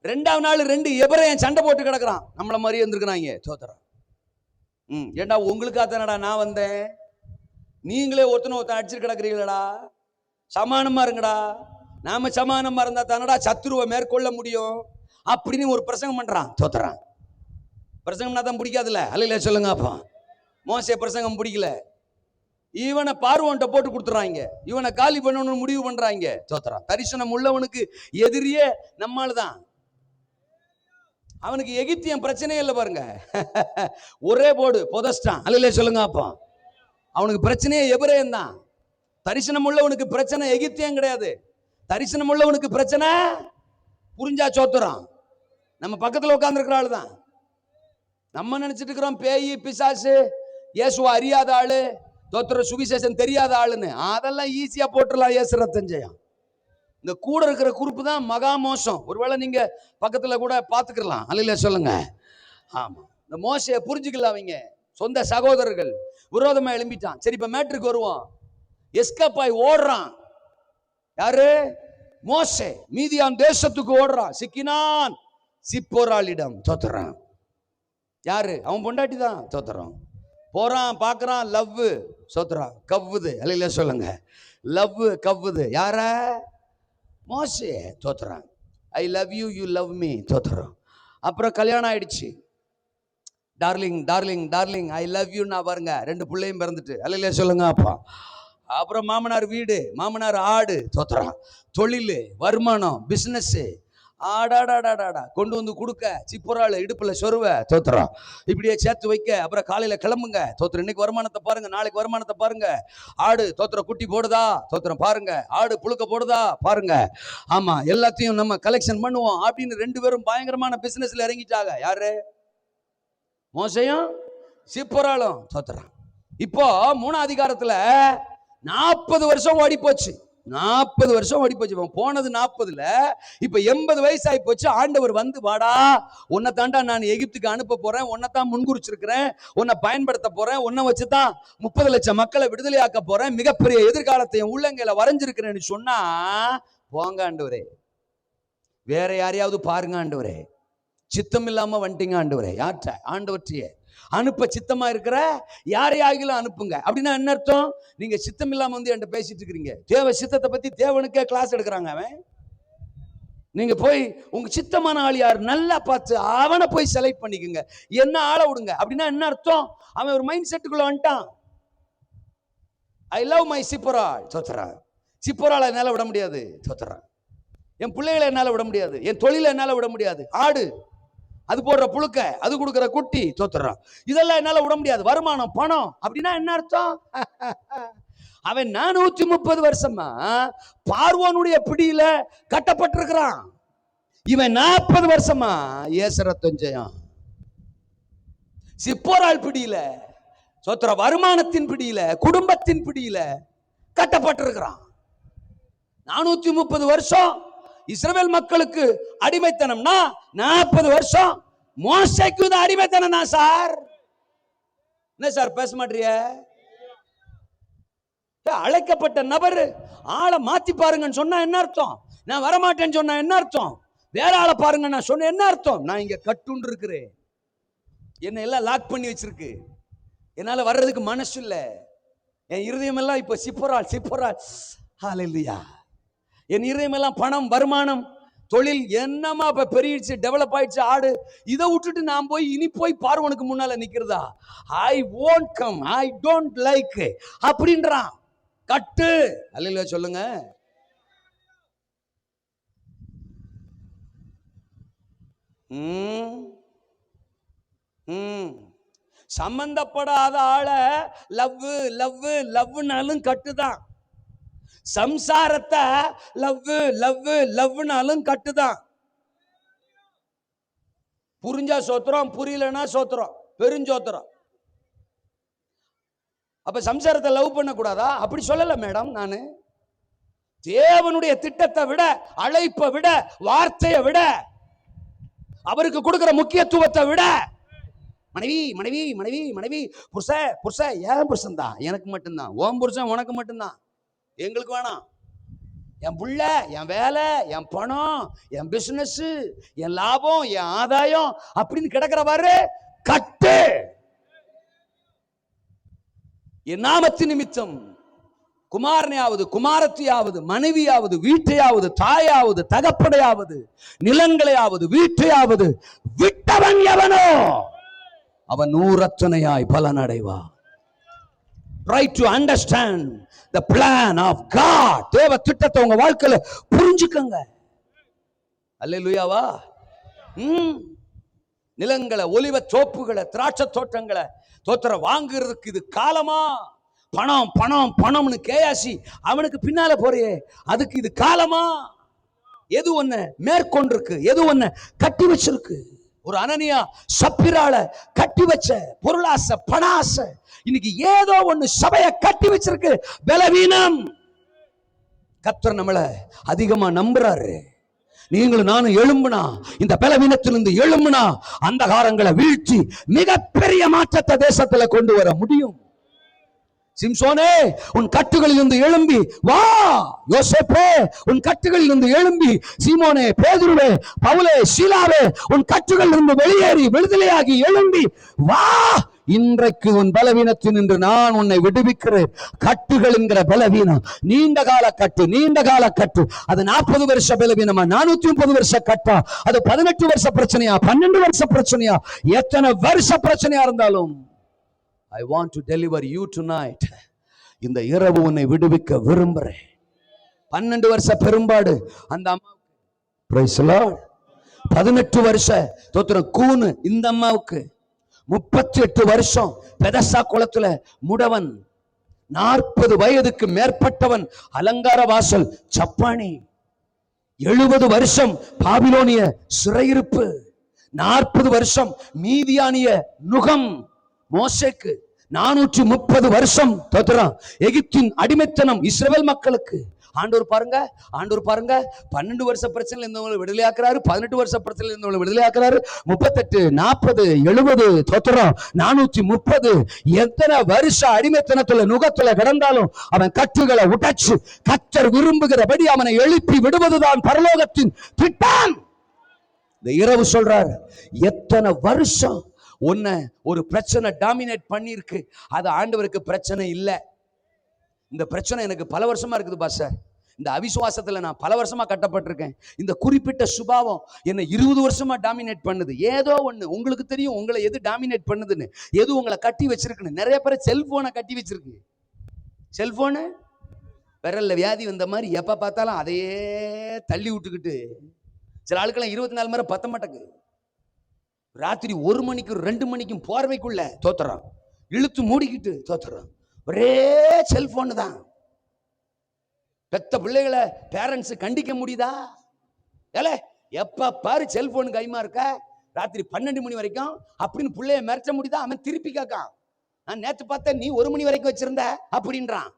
2ஆவது நாள் 2 எபிரேயன் சண்டை போட்டு கிடக்குறான். நம்மள மாதிரி இருந்திருக்கிறாங்க. தோத்துறான். ஏண்டா உங்களுக்கா தானடா நான் வந்தேன், நீங்களே ஒருத்தனை அடிச்சு கிடக்குறீங்களடா, சமானமா இருங்கடா, நாம சமானமா இருந்தா தானடா சத்துருவை மேற்கொள்ள முடியும் அப்படின்னு ஒரு பிரசங்கம் பண்றான். தோத்துறான். பிரசங்கம்னா தான் பிடிக்காதுல்ல அல்ல சொல்லுங்க அப்பா. மோசே பிரசங்கம் பிடிக்கல. இவனை பார்வோன்ட்ட போட்டு கொடுத்துறாங்க, இவனை காலி பண்ணணும்னு முடிவு பண்றாங்க. தோத்துறான். தரிசனம் உள்ளவனுக்கு எதிரியே நம்மால் தான். அவனுக்கு எகிப்தியன் பிரச்சனையே இல்லை பாருங்க. ஒரே போடு புதஸ்டான் அல்ல சொல்லுங்க அப்பா. அவனுக்கு பிரச்சனையே எபிரேயன் தான். தரிசனம் உள்ளவனுக்கு பிரச்சனை எகிப்தியன் கிடையாது. தரிசனம் உள்ளவனுக்கு பிரச்சனை புரிஞ்சா சோத்துறான். நம்ம பக்கத்தில் உட்கார்ந்துருக்கிற ஆளு தான். நம்ம நினைச்சிட்டு இருக்கிறோம் பேய் பிசாசு இயேசுவ அறியாத ஆளு, தோத்துற சுவிசேஷம் தெரியாத ஆளுன்னு. அதெல்லாம் ஈஸியா போட்டுடலாம் இயேசு ரத்தம் ஜெயம். இந்த கூட இருக்கிற குறிப்பு தான் மகா மோசம். ஒருவேளை நீங்க பக்கத்துல கூட பாத்துக்கலாம் அல்ல சொல்லுங்க. ஆமா, இந்த மோசையை புரிஞ்சுக்கல அவங்க. சொந்த சகோதரர்கள் விரோதமா எழும்பிட்டான். சரி, இப்ப மேட்ருக்கு வருவோம். எஸ்கேப்பாய் ஓடுறான். யாரு? மோசே. மீதியான் தேசத்துக்கு ஓடுறான். சிக்கினான் சிப்போராளிடம். தோத்துறான். யாரு? அவன் பொண்டாட்டி தான். தோத்துறான். போறான், பாக்குறான், லவ் சோத்துறான், கவ்வுது அல்ல சொல்லுங்க. லவ் கவ்வுது. யார? மோசே. தோத்துறான். I love you, you love me. தோத்துறான். அப்புறம் கல்யாணம் ஆயிடுச்சு. Darling darling darling I love you. நான் பாருங்க 2 பிள்ளையும் பிறந்துட்டு அல்ல சொல்லுங்க அப்பா. அப்புறம் மாமனார் வீடு, மாமனார் ஆடு. தோத்துறான். தொழில், வருமானம், பிசினஸ், ஆடாடாடாடா கொண்டு வந்து கொடுக்க, சிப்புறாள் இடுப்புல சொருவ. தோத்துறான். இப்படியே சேர்த்து வைக்க. அப்புறம் காலையில கிளம்புங்க. தோத்துற. இன்னைக்கு வருமானத்தை பாருங்க, நாளைக்கு வருமானத்தை பாருங்க. ஆடு தோத்துற குட்டி போடுதா? தோத்துறோம் பாருங்க. ஆடு புழுக்க போடுதா? பாருங்க. ஆமா, எல்லாத்தையும் நம்ம கலெக்ஷன் பண்ணுவோம் அப்படின்னு 2 பேரும் பயங்கரமான பிசினஸ்ல இறங்கிட்டாங்க. யாரு? மோசையும் சிப்புறாளும். தோத்துறான். இப்போ 3ஆம் அதிகாரத்துல 40 வருஷம் ஓடி போச்சு. 40 வருஷம் ஓடி போச்சு. போனது 40ல இப்ப 80 வயசு ஆகி போச்சு. ஆண்டவர் வந்து, வாடா உன்னை தாண்டா நான் எகிப்துக்கு அனுப்ப போறேன், உன்னைத்தான் முன்குறிச்சிருக்கிறேன், உன்னை பயன்படுத்த போறேன், உன்னை வச்சுதான் 30 லட்சம் மக்களை விடுதலையாக்க போறேன், மிகப்பெரிய எதிர்காலத்தை உள்ளங்கையில வரைஞ்சிருக்கிறேன்னு சொன்னா, போங்க ஆண்டவரே, வேற யாரையாவது பாருங்க ஆண்டவரே, சித்தம் இல்லாம வந்துட்டீங்க ஆண்டவரே. யார்ட்ட? ஆண்டவற்றையே. அனுப்ப சித்தமா இருக்கிற யாரையாகிலும் அனுப்புங்க. அப்படின்னா என்ன அர்த்தம்? நீங்க சித்தம் இல்லாம வந்து என்கிட்ட பேசிட்டு இருக்கிறீங்க. தேவ சித்தத்தை பத்தி தேவனுக்கே கிளாஸ் எடுக்கிறாங்க அவன். நீங்க போய் உங்க சித்தமான ஆள் யார் நல்லா பார்த்து அவனை போய் செலக்ட் பண்ணிக்கோங்க, என்ன ஆள விடுங்க. அப்படின்னா என்ன அர்த்தம்? அவன் ஒரு மைண்ட் செட்டுக்குள்ள வந்துட்டான். I love my சிப்பராள். தோத்துறான். சிப்பராளை என்னால விட முடியாது. தோத்துறான். என் பிள்ளைகளை என்னால விட முடியாது, என் தொழிலை என்னால விட முடியாது. ஆடு அது போடுற புழுக்க, அது கொடுக்குற குட்டி. தோத்துறான். இதெல்லாம் என்னால விட முடியாது. வருமானம், பணம். அப்படின்னா என்ன அர்த்தம்? அவன் 430 வருஷமா பார்வோனுடைய பிடியில கட்டப்பட்டிருக்கிறான். இவன் 40 வருஷமா இயேசு ரத்தம் ஜெயம் சிப்போராள் பிடியில, சோத்திர வருமானத்தின் பிடியில, குடும்பத்தின் பிடியில கட்டப்பட்டிருக்கிறான். 430 வருஷம் இஸ்ரவேல் மக்களுக்கு அடிமைத்தனம்னா 40 வருஷம் மோசேக்கு அடிமைத்தனம் தான் சார். என்ன சார் பேச மாட்டீங்க? அழைக்கப்பட்ட நபர் ஆளை மாத்தி பாருங்கன்னு சொன்னா என்ன அர்த்தம்? நான் வரமாட்டேன்னு சொன்னா என்ன அர்த்தம்? வேற ஆளை பாருங்க நான் சொன்ன என்ன அர்த்தம்? நான் இங்க கட்டுண்டு இருக்கிறேன், என்ன எல்லாம் லாக் பண்ணி வச்சிருக்கு. என்னால வர்றதுக்கு மனசு இல்லை. என் இருதயமெல்லாம் இப்ப சிப்பரால் ஹல்லேலூயா. என் இருதயமெல்லாம் பணம், வருமானம், தொழில் என்னமா இப்ப பெருகிடுச்சு, டெவலப் ஆயிடுச்சு. ஆடு இதை விட்டுட்டு நான் போய் இனி போய் பார்வனுக்கு முன்னால நிக்கிறதா? ஐ won't come, I don't like அப்படின்றான். கட்டு. அல்லேலூயா சொல்லுங்க. சம்பந்தப்படாத ஆளை லவ்னாலும் கட்டுதான். சம்சாரத்தை லவ்னாலும் கட்டுதான். புரிஞ்சா சோத்திரம், புரியலன்னா சோத்திரம், பெருஞ்சோத்திரம். அப்ப சம்சாரத்தை லவ் பண்ண கூடாதா? அப்படி சொல்லல மேடம். நானு தேவனுடைய திட்டத்தை விட, அழைப்பை விட, வார்த்தையை விட, அவருக்கு கொடுக்கிற முக்கியத்துவத்தை விட, மனைவி மனைவி மனைவி மனைவி புருஷ ஏன் புருஷன் தான், எனக்கு மட்டும்தான். ஓம் புருஷன் உனக்கு மட்டும்தான், எங்களுக்கு வேணாம். என் புள்ள, என் வேலை, என் பணம், என் பிசினஸ், என் லாபம், என் ஆதாயம் அப்படின்னு கிடக்கிறவாரு கட்டு. என் நாமத்து நிமித்தம் குமாரனையாவது, குமாரத்தையாவது, மனைவியாவது, வீட்டையாவது, தாயாவது, தகப்படையாவது, நிலங்களையாவது, வீட்டையாவது விட்டவன் எவனோ அவன் நூறத்தனையாய் பலன் அடைவான். Try to understand the plan of God. தேவ திட்டத்தை உங்க வாழ்க்கையில புரிஞ்சுக்கங்க. அல்லேலூயாவா. நிலங்களை, ஒலிவ தோப்புகளை, திராட்சை தோட்டங்களை தோத்திர வாங்குறதுக்கு இது காலமா? பணம் பணம் பணம்னு கேயாசி அவனுக்கு பின்னால போறியே, அதுக்கு இது காலமா? எது ஒண்ணு மேற்கொண்டிருக்கு, எது ஒண்ணு கட்டி வச்சிருக்கு. ஒரு அனனியா சப்பிரால கட்டி வச்ச பொருளாசை, பணாசை இன்னைக்கு ஏதோ ஒண்ணு சபையை கட்டி வச்சிருக்கு. பலவீனம். கர்த்தர் நம்மளை அதிகமா நம்புறாரு. நீங்களும் நானும் எழும்புனா, இந்த பலவீனத்திலிருந்து எழும்புனா அந்தகாரங்களை வீழ்த்தி மிகப்பெரிய மாற்றத்தை தேசத்துல கொண்டு வர முடியும். சிம்சோனே, உன் கட்டுகளில் இருந்து எழும்பி வா. யோசேப்பே, உன் கட்டுகளில் இருந்து எழும்பி. சீமோனே, பேதுருவே, பவுலே, சீலாவே, உன் கட்டுகளில் இருந்து வெளியேறி விடுதலையாகி எழும்பி வா. இன்றைக்கு உன் பலவீனத்தின் என்று நான் உன்னை விடுவிக்கிறேன். கட்டுகள் என்கிற பலவீனம் நீண்ட கால கட்டு, நீண்ட கால கட்டு. அது 40 வருஷ பலவீனமா, 430 வருஷ கட்டா, அது 18 வருஷ பிரச்சனையா, 12 வருஷ பிரச்சனையா, எத்தனை வருஷ பிரச்சனையா இருந்தாலும் I want to deliver you tonight. இந்த இரவு உன்னை விடுவிக்க விரும்புறேன். 12 வருஷ பெரும்பாடு அந்த அம்மா. Praise the Lord. 18 வருஷ தோத்திரம் கூனு இந்த அம்மாவுக்கு. 38 வருஷம் பெதசா குளத்துல முடவன். 40 வயதுக்கு மேற்பட்டவன் அலங்கார வாசல் சப்பானி. 70 வருஷம் பாபிலோனிய சிறையிருப்பு. 40 வருஷம் மீதியானிய நுகம் மோசேக்கு. 430 வருஷம் தோத்திரம் எகிப்தின் அடிமைத்தனம் இஸ்ரவேல் மக்களுக்கு. ஆண்டவர் பாருங்க, ஆண்டவர் பாருங்க, 12 வருஷ பிரச்சனையில் இருந்தவங்களை விடுதலையாக்குறாரு, 18 வருஷ பிரச்சனையில் இருந்தவங்களை விடுதலையாக்குறாரு, 38, 40, 70 தோத்திரம் 430. எத்தனை வருஷ அடிமைத்தனத்துல நுகத்துல கிடந்தாலும் அவன் கட்டுகளை உடைச்சு கர்த்தர் விரும்புகிறபடி அவனை எழுப்பி விடுவதுதான் பரலோகத்தின் திட்டம். இந்த இரவு சொல்றார், எத்தனை வருஷம் உன்னை ஒரு பிரச்சனை டாமினேட் பண்ணிருக்கு, அது ஆண்டவருக்கு பிரச்சனை இல்லை. இந்த பிரச்சனை எனக்கு பல வருஷமா இருக்குது பாஸ்டர். இந்த அவிசுவாசத்துல நான் பல வருஷமா கட்டப்பட்டிருக்கேன். இந்த குறிப்பிட்ட சுபாவம் என்னை 20 வருஷமா டாமினேட் பண்ணுது. ஏதோ ஒண்ணு உங்களுக்கு தெரியும் உங்களை எது டாமினேட் பண்ணுதுன்னு, எது உங்களை கட்டி வச்சிருக்குன்னு. நிறைய பேர் செல்போனை கட்டி வச்சிருக்கு. செல்போனு விரல்ல வியாதி வந்த மாதிரி எப்ப பார்த்தாலும் அதையே தள்ளி விட்டுக்கிட்டு, சில ஆளுக்கெல்லாம் 24 மணி நேரம் பத்த மாட்டேங்குது. ராத்திரி 1 மணிக்கும் 2 மணிக்கும் போர்வைக்குள்ள தோத்துறான், இழுத்து மூடிக்கிட்டு தோத்துறான். ஒரே செல்போன் தான். பெத்த பிள்ளைகளை பேரண்ட்ஸ் கண்டிக்க முடியுதா? ஏல எப்ப பாரு செல்போன் கைமா இருக்க, ராத்திரி 12 மணி வரைக்கும் அப்படின்னு பிள்ளைய மிரட்ட முடியுதா? அவன் திருப்பி கேட்கான், நான் நேத்து பார்த்தேன் நீ 1 மணி வரைக்கும் வச்சிருந்த அப்படின்றான்.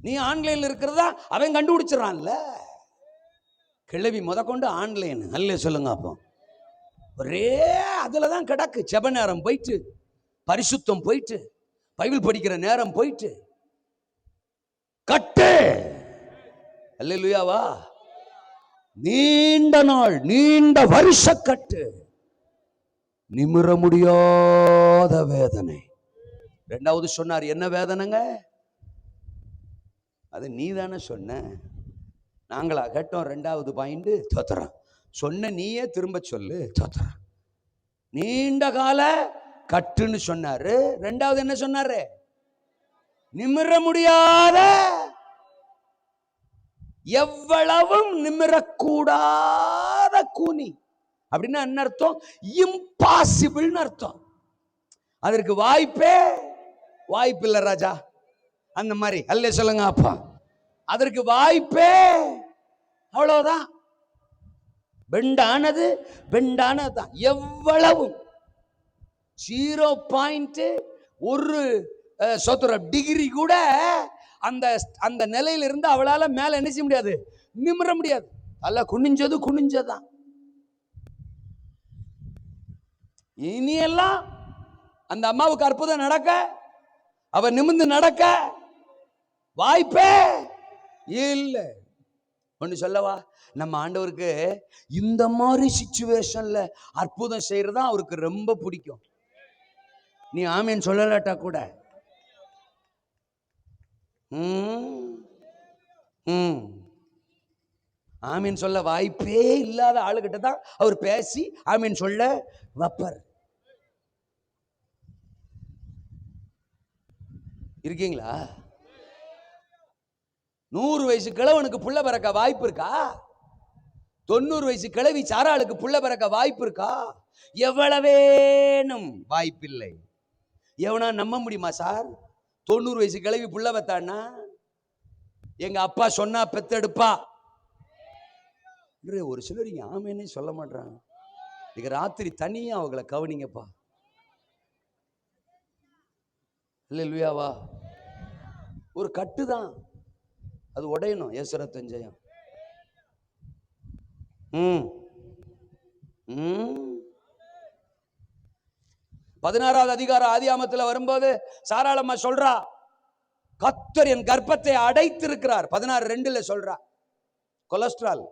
நீ ஆன்லைன்ல இருக்கிறதா அவன் கண்டுபிடிச்சிடறான்ல. கிழவி முத கொண்டு ஆன்லைன் அல்ல சொல்லுங்க. அப்போ ஒரே அதுலதான் கிடக்கு. ஜெப நேரம் போயிட்டு, பரிசுத்தம் போயிட்டு, பைபிள் படிக்கிற நேரம் போயிட்டு, கட்டு. அல்லேலூயாவா. நீண்ட நாள், நீண்ட வருஷ கட்டு, நிமிர முடியாத முடியாத வேதனை. ரெண்டாவது சொன்னார், என்ன வேதனைங்க? அது நீ தானே சொன்ன, நாங்களா கேட்டோம். ரெண்டாவது பாயிண்ட் தோத்துறோம். சொன்ன நீயே திரும்ப சொல்லு, தோத்துறோம். நீண்ட கால கட்டுன்னு சொன்னாரு. ரெண்டாவது என்ன சொன்னாரு? நிமிர முடியாத, எவ்வளவும் நிமிரக்கூடாத கூனி. அப்படின்னா என்ன அர்த்தம்? இம்பாசிபிள்னு அர்த்தம். அதற்கு வாய்ப்பே வாய்ப்பில்லை ராஜா. அந்த மாதிரி அல்ல சொல்லுங்க அப்பா. அதற்கு வாய்ப்பே, அவ்வளவுதான். பெண்டானது பெண்டானதுதான். எவ்வளவும் 0.1 டிகிரி கூட அந்த அந்த நிலையில இருந்து அவளால மேல என்ன செய்ய முடியாது, நிமிர முடியாது. அல்ல குனிஞ்சது குனிஞ்சதான். இனியெல்லாம் அந்த அம்மாவுக்கு அற்புதம் நடக்க, அவ நிமிர்ந்து நடக்க வாய்ப்பே இல்லை. ஒன்னு சொல்லவா, நம்ம ஆண்டவருக்கு இந்த மாதிரி சிச்சுவேஷன்ல அற்புதம் செய்யறதா அவருக்கு ரொம்ப பிடிக்கும். நீ ஆமேன் சொல்லலாட்டா கூட ஆமீன் சொல்ல வாய்ப்பே இல்லாத ஆளுகிட்ட தான் அவர் பேசி ஆமீன் சொல்ல வைப்பார். இருக்கீங்களா? 100 வயசு கிழவனுக்கு புள்ள பிறக்க வாய்ப்பு இருக்கா? 90 வயசு கிழவி சாராளுக்கு புள்ள பிறக்க வாய்ப்பு இருக்கா? எவ்வளவேனும் வாய்ப்பில்லை. எவனா நம்ப முடியுமா சார்? 90 வயசு கிழவி புள்ள பெத்தான்னா எங்க அப்பா சொன்னா பெத்தெடுப்பா. ஒரு சிலர் இங்க ஆமேனே சொல்ல மாட்டாங்க. இன்னைக்கு ராத்திரி தனியா அவங்களை கவனிங்கப்பா. இல்லையாவா? ஒரு கட்டுதான், அது உடையணும். ஏசுரத்தன் ஜெயம். 16வது அதிகாரம் ஆதியாமத்தில் வரும்போது சாராளம்மா சொல்றா, கர்த்தர் என் கர்ப்பத்தை அடைத்திருக்கிறார். 16:2 சொல்றா. கொலஸ்ட்ரால்,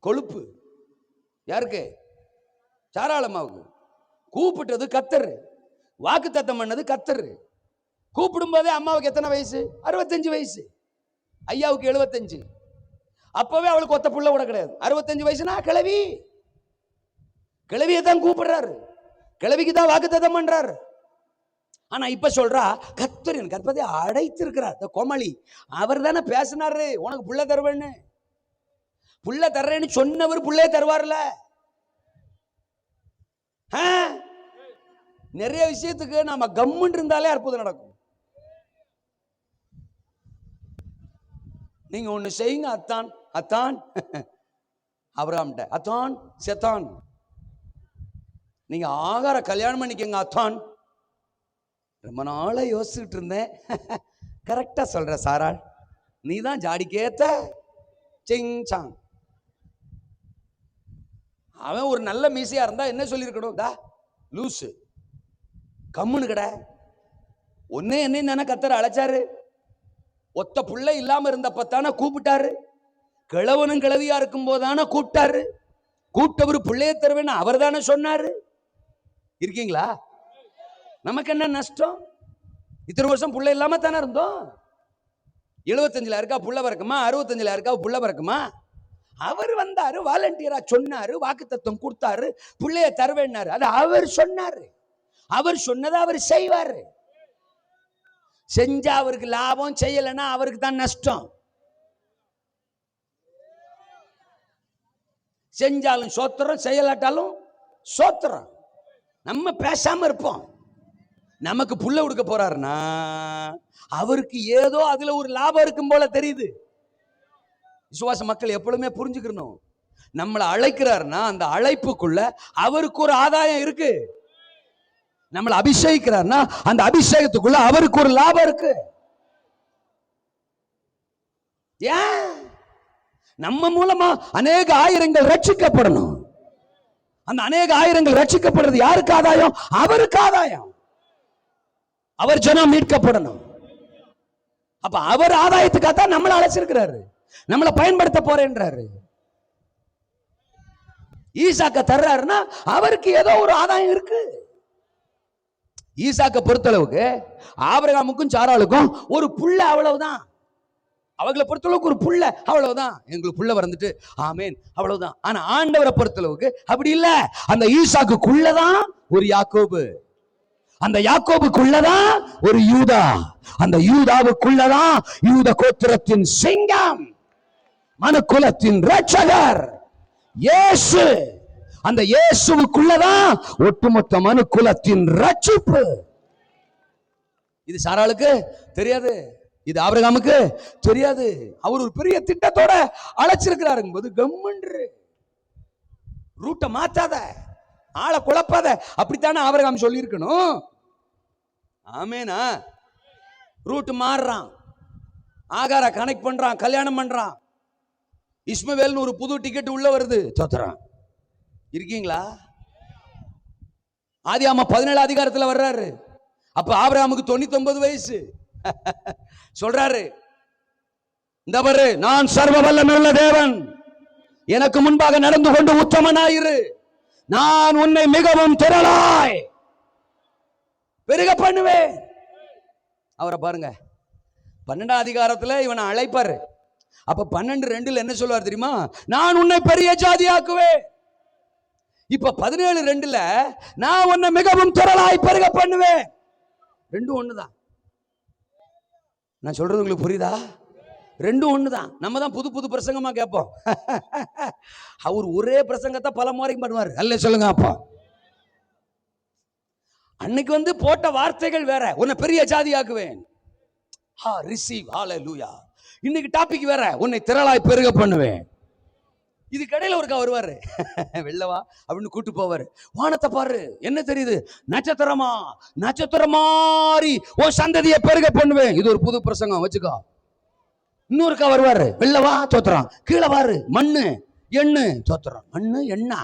கொழுப்பு யாருக்கு? சாராளம்மாவுக்கு. கூப்பிட்டது கர்த்தர், வாக்குத்தத்தம் பண்ணது கர்த்தர். கூப்பிடும் போதே அம்மாவுக்கு எத்தனை வயசு? 65 வயசு. ஐயாவுக்கு 75. அப்பவே அவளுக்கு ஒத்த புள்ள கூட கிடையாது. 65 வயசுனா கிழவி, கிழவியை தான் கூப்பிடுறாரு, கிழவிக்கு தான் வாக்குத்தத்தம் பண்றாரு. ஆனா இப்ப சொல்றா, கர்த்தர் என் கர்ப்பத்தை அடைத்திருக்கிறார். கோமளி அவர் தானே பேசினாரு, உனக்கு புள்ள தருவேன்னு. புள்ள தர்றேன்னு சொன்னவர் புள்ளைய தருவார்ல. நிறைய விஷயத்துக்கு நாம கம்முன்னு இருந்தாலே அற்புதம் நடக்கும். நீங்க ஒண்ணு செய்யுங்க, அத்தான் அத்தான் அவராம்ட்ட அத்தான் செத்தான். நீங்க ஆகார கல்யாணம் பண்ணிக்கங்க அத்தான். ரொம்ப நாளா யோசிச்சுட்டு இருந்தேன். கரெக்டா சொல்ற சாராள், நீ தான் ஜாடிக்கேத்த சிங்சாங். அவன் ஒரு நல்ல மீசையா இருந்தா என்ன சொல்லியிருக்கணும்? தா லூசு, கம்முன்னு கடை. ஒன்னே என்ன தானே கர்த்தர் அழைச்சாரு. ஒத்த புள்ளை இல்லாம இருந்தப்பத்தானே கூப்பிட்டாரு. கிழவனும் கிழவியா இருக்கும் போதானே கூப்பிட்டாரு. கூப்பிட்டவர் பிள்ளைய தருவேன்னு அவர் தானே சொன்னாரு. இருக்கீங்களா? நமக்கு என்ன நஷ்டம்? இத்தனை வருஷம் புள்ள இல்லாம தானே இருந்தோம். 75ல இருக்கா புள்ள பிறக்குமா? 65ல இருக்கா புள்ள பிறக்குமா? அவர் வந்தாரு, வாலண்டியரா சொன்னாரு, வாக்குத்தத்தம் கொடுத்தாரு, பிள்ளைய தருவேன்னாரு. அது அவர் சொன்னாரு. அவர் சொன்னதை அவர் செய்வாரு. செஞ்சா அவருக்கு லாபம், செய்யலைன்னா அவருக்கு தான் நஷ்டம். செஞ்சாலும் சோத்திரம், செய்யலாட்டாலும் சோத்திரம். நம்ம பேசாம இருப்போம். நமக்கு புள்ள கொடுக்க போறாருன்னா அவருக்கு ஏதோ அதுல ஒரு லாபம் இருக்கும் போல தெரியுது. விசுவாச மக்கள் எப்பொழுதுமே புரிஞ்சுக்கணும், நம்மளை அழைக்கிறாருன்னா அந்த அழைப்புக்குள்ள அவருக்கு ஒரு ஆதாயம் இருக்கு. நம்மளை அபிஷேகிக்கிறார்னா அந்த அபிஷேகத்துக்குள்ள அவருக்கு ஒரு லாபம் இருக்கு. ஏன்? நம்ம மூலமா அநேக ஆயிரங்கள் ரட்சிக்கப்படணும். அந்த அநேக ஆயிரங்கள் ரட்சிக்கப்படுறது யாருக்கு ஆதாயம்? அவருக்கு ஆதாயம். அவர் ஜனம் மீட்கப்படணும். அப்ப அவர் ஆதாயத்துக்காகத்தான் நம்மளை அழைச்சிருக்கிறாரு, நம்மளை பயன்படுத்த போறேன்றாரு. ஈசாக்க தர்றாருன்னா அவருக்கு ஏதோ ஒரு ஆதாயம் இருக்கு. ஈசாக்க பொறுத்தளவுக்கு ஆபிரகாமுக்கும் சாராளுக்கும் ஒரு புள்ள, அவ்வளவுதான். அவங்களை பொறுத்தளவுக்கு ஒரு புள்ள, அவ்வளவுதான். எங்களுக்கு புள்ள வந்துட்டு ஆமேன், அவ்வளவுதான். ஆனா ஆண்டவரை பொறுத்தளவுக்கு அப்படி இல்ல. அந்த ஈசாக்குள்ளதான் ஒரு யாக்கோபு, அந்த யாக்கோபுக்குள்ளதான் ஒரு யூதா, அந்த யூதாவுக்குள்ளதான் யூத கோத்திரத்தின் சிங்கம், மனுக்குலத்தின் இரட்சகர் இயேசு. அந்த இயேசுவுக்குள்ளதான் ஒட்டுமொத்த மனுக்குலத்தின் ரட்சிப்பு. இது சாராளுக்கு தெரியாது, இது ஆபிரகாமுக்கு தெரியாது. அவர் ஒரு பெரிய திட்டத்தோட அழைச்சிருக்கிறாரு போது கம்மன்று ரூட்டை மாத்தாத, ஆளை குழப்பாத, அப்படித்தானே ஆபிரகாம் சொல்லி இருக்கணும். ஆமேனா? ரூட் மாறுறான், ஆகார கனெக்ட் பண்றான், கல்யாணம் பண்றான். இஸ்மவேல்னு ஒரு புது டிக்கெட் உள்ள வருது. சோத்ரான் இருக்கீங்களா? ஆதியாகமம் 17 அதிகாரத்தில் வர்றாரு. அப்ப ஆபிரகாமுக்கு 99 வயசு. சொல்றாரு, இந்த பாரு, நான் சர்வ வல்லமையுள்ள தேவன், எனக்கு முன்பாக நடந்து கொண்டு உத்தமனாயிரு, நான் உன்னை மிகவும் திரளாய் பெருக பண்ணுவேன். அவரை பாருங்க, 12 அதிகாரத்துல இவனை அழைப்பாரு. அப்ப 12:2 என்ன சொல்லுவார் தெரியுமா? நான் உன்னை பெரிய ஜாதியாக்குவேன். இப்ப 17:2 நான் உன்னை மிகவும் திரளாய் பெருக பண்ணுவேன். ரெண்டும் ஒண்ணுதான். நான் சொல்றது உங்களுக்கு புரியுதா? ரெண்டும் ஒண்ணுதான். நம்ம தான் புது புது பிரசங்கமா கேட்போம். அவர் ஒரே பிரசங்கத்தை பல முறை பண்ணுவார். அல்ல சொல்லுங்க. அப்பா அன்னைக்கு போட்ட வார்த்தைகள் வேற, உன்னை பெரிய ஜாதியாக்குவேன். ரிசீவ் ஹalleluya. இன்னைக்கு டாபிக் வேற, உன்னை திரளாய் பெருக பண்ணுவேன். இது கடையில் ஒருக்கா வருவாரு, வெள்ளவா அப்படின்னு கூட்டு போவாரு. வானத்தை பாரு, என்ன தெரியுது? நட்சத்திரமா, நட்சத்திரம் மாறி ஓ சந்ததியை பெருக பண்ணுவேன். இது ஒரு புது பிரசங்கம், வச்சுக்கோ. இன்னொருக்கா வருவாரு, வெள்ளவா தோத்துறான், கீழே பாரு, மண்ணு எண்ணு தோத்துறான், மண்ணு எண்ணா,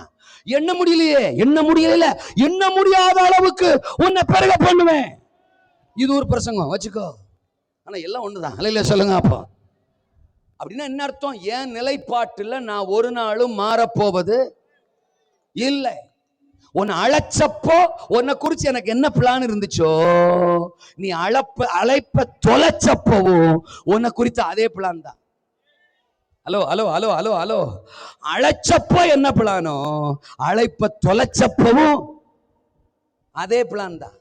எண்ண முடியலையே, எண்ண முடியல, எண்ண முடியாத அளவுக்கு உன்னை பெருக பண்ணுவேன். இது ஒரு பிரசங்கம், வச்சுக்கோ. ஆனா எல்லாம் ஒண்ணுதான். அல்லையில சொல்லுங்க. அப்போ அப்படின்னா என்ன அர்த்தம்? என் நிலைப்பாட்டுல நான் ஒரு நாளும் மாறப்போவது இல்லை. உன்னை அழைச்சப்போ உன்னை குறிச்சு எனக்கு என்ன பிளான் இருந்துச்சோ, நீ அழைப்ப தொலைச்சப்பவும் உன்னை குறித்து அதே பிளான் தான். Hello hello hello hello hello. அழைச்சப்போ என்ன பிளானோ, அழைப்ப தொலைச்சப்பவும் அதே பிளான் தான்.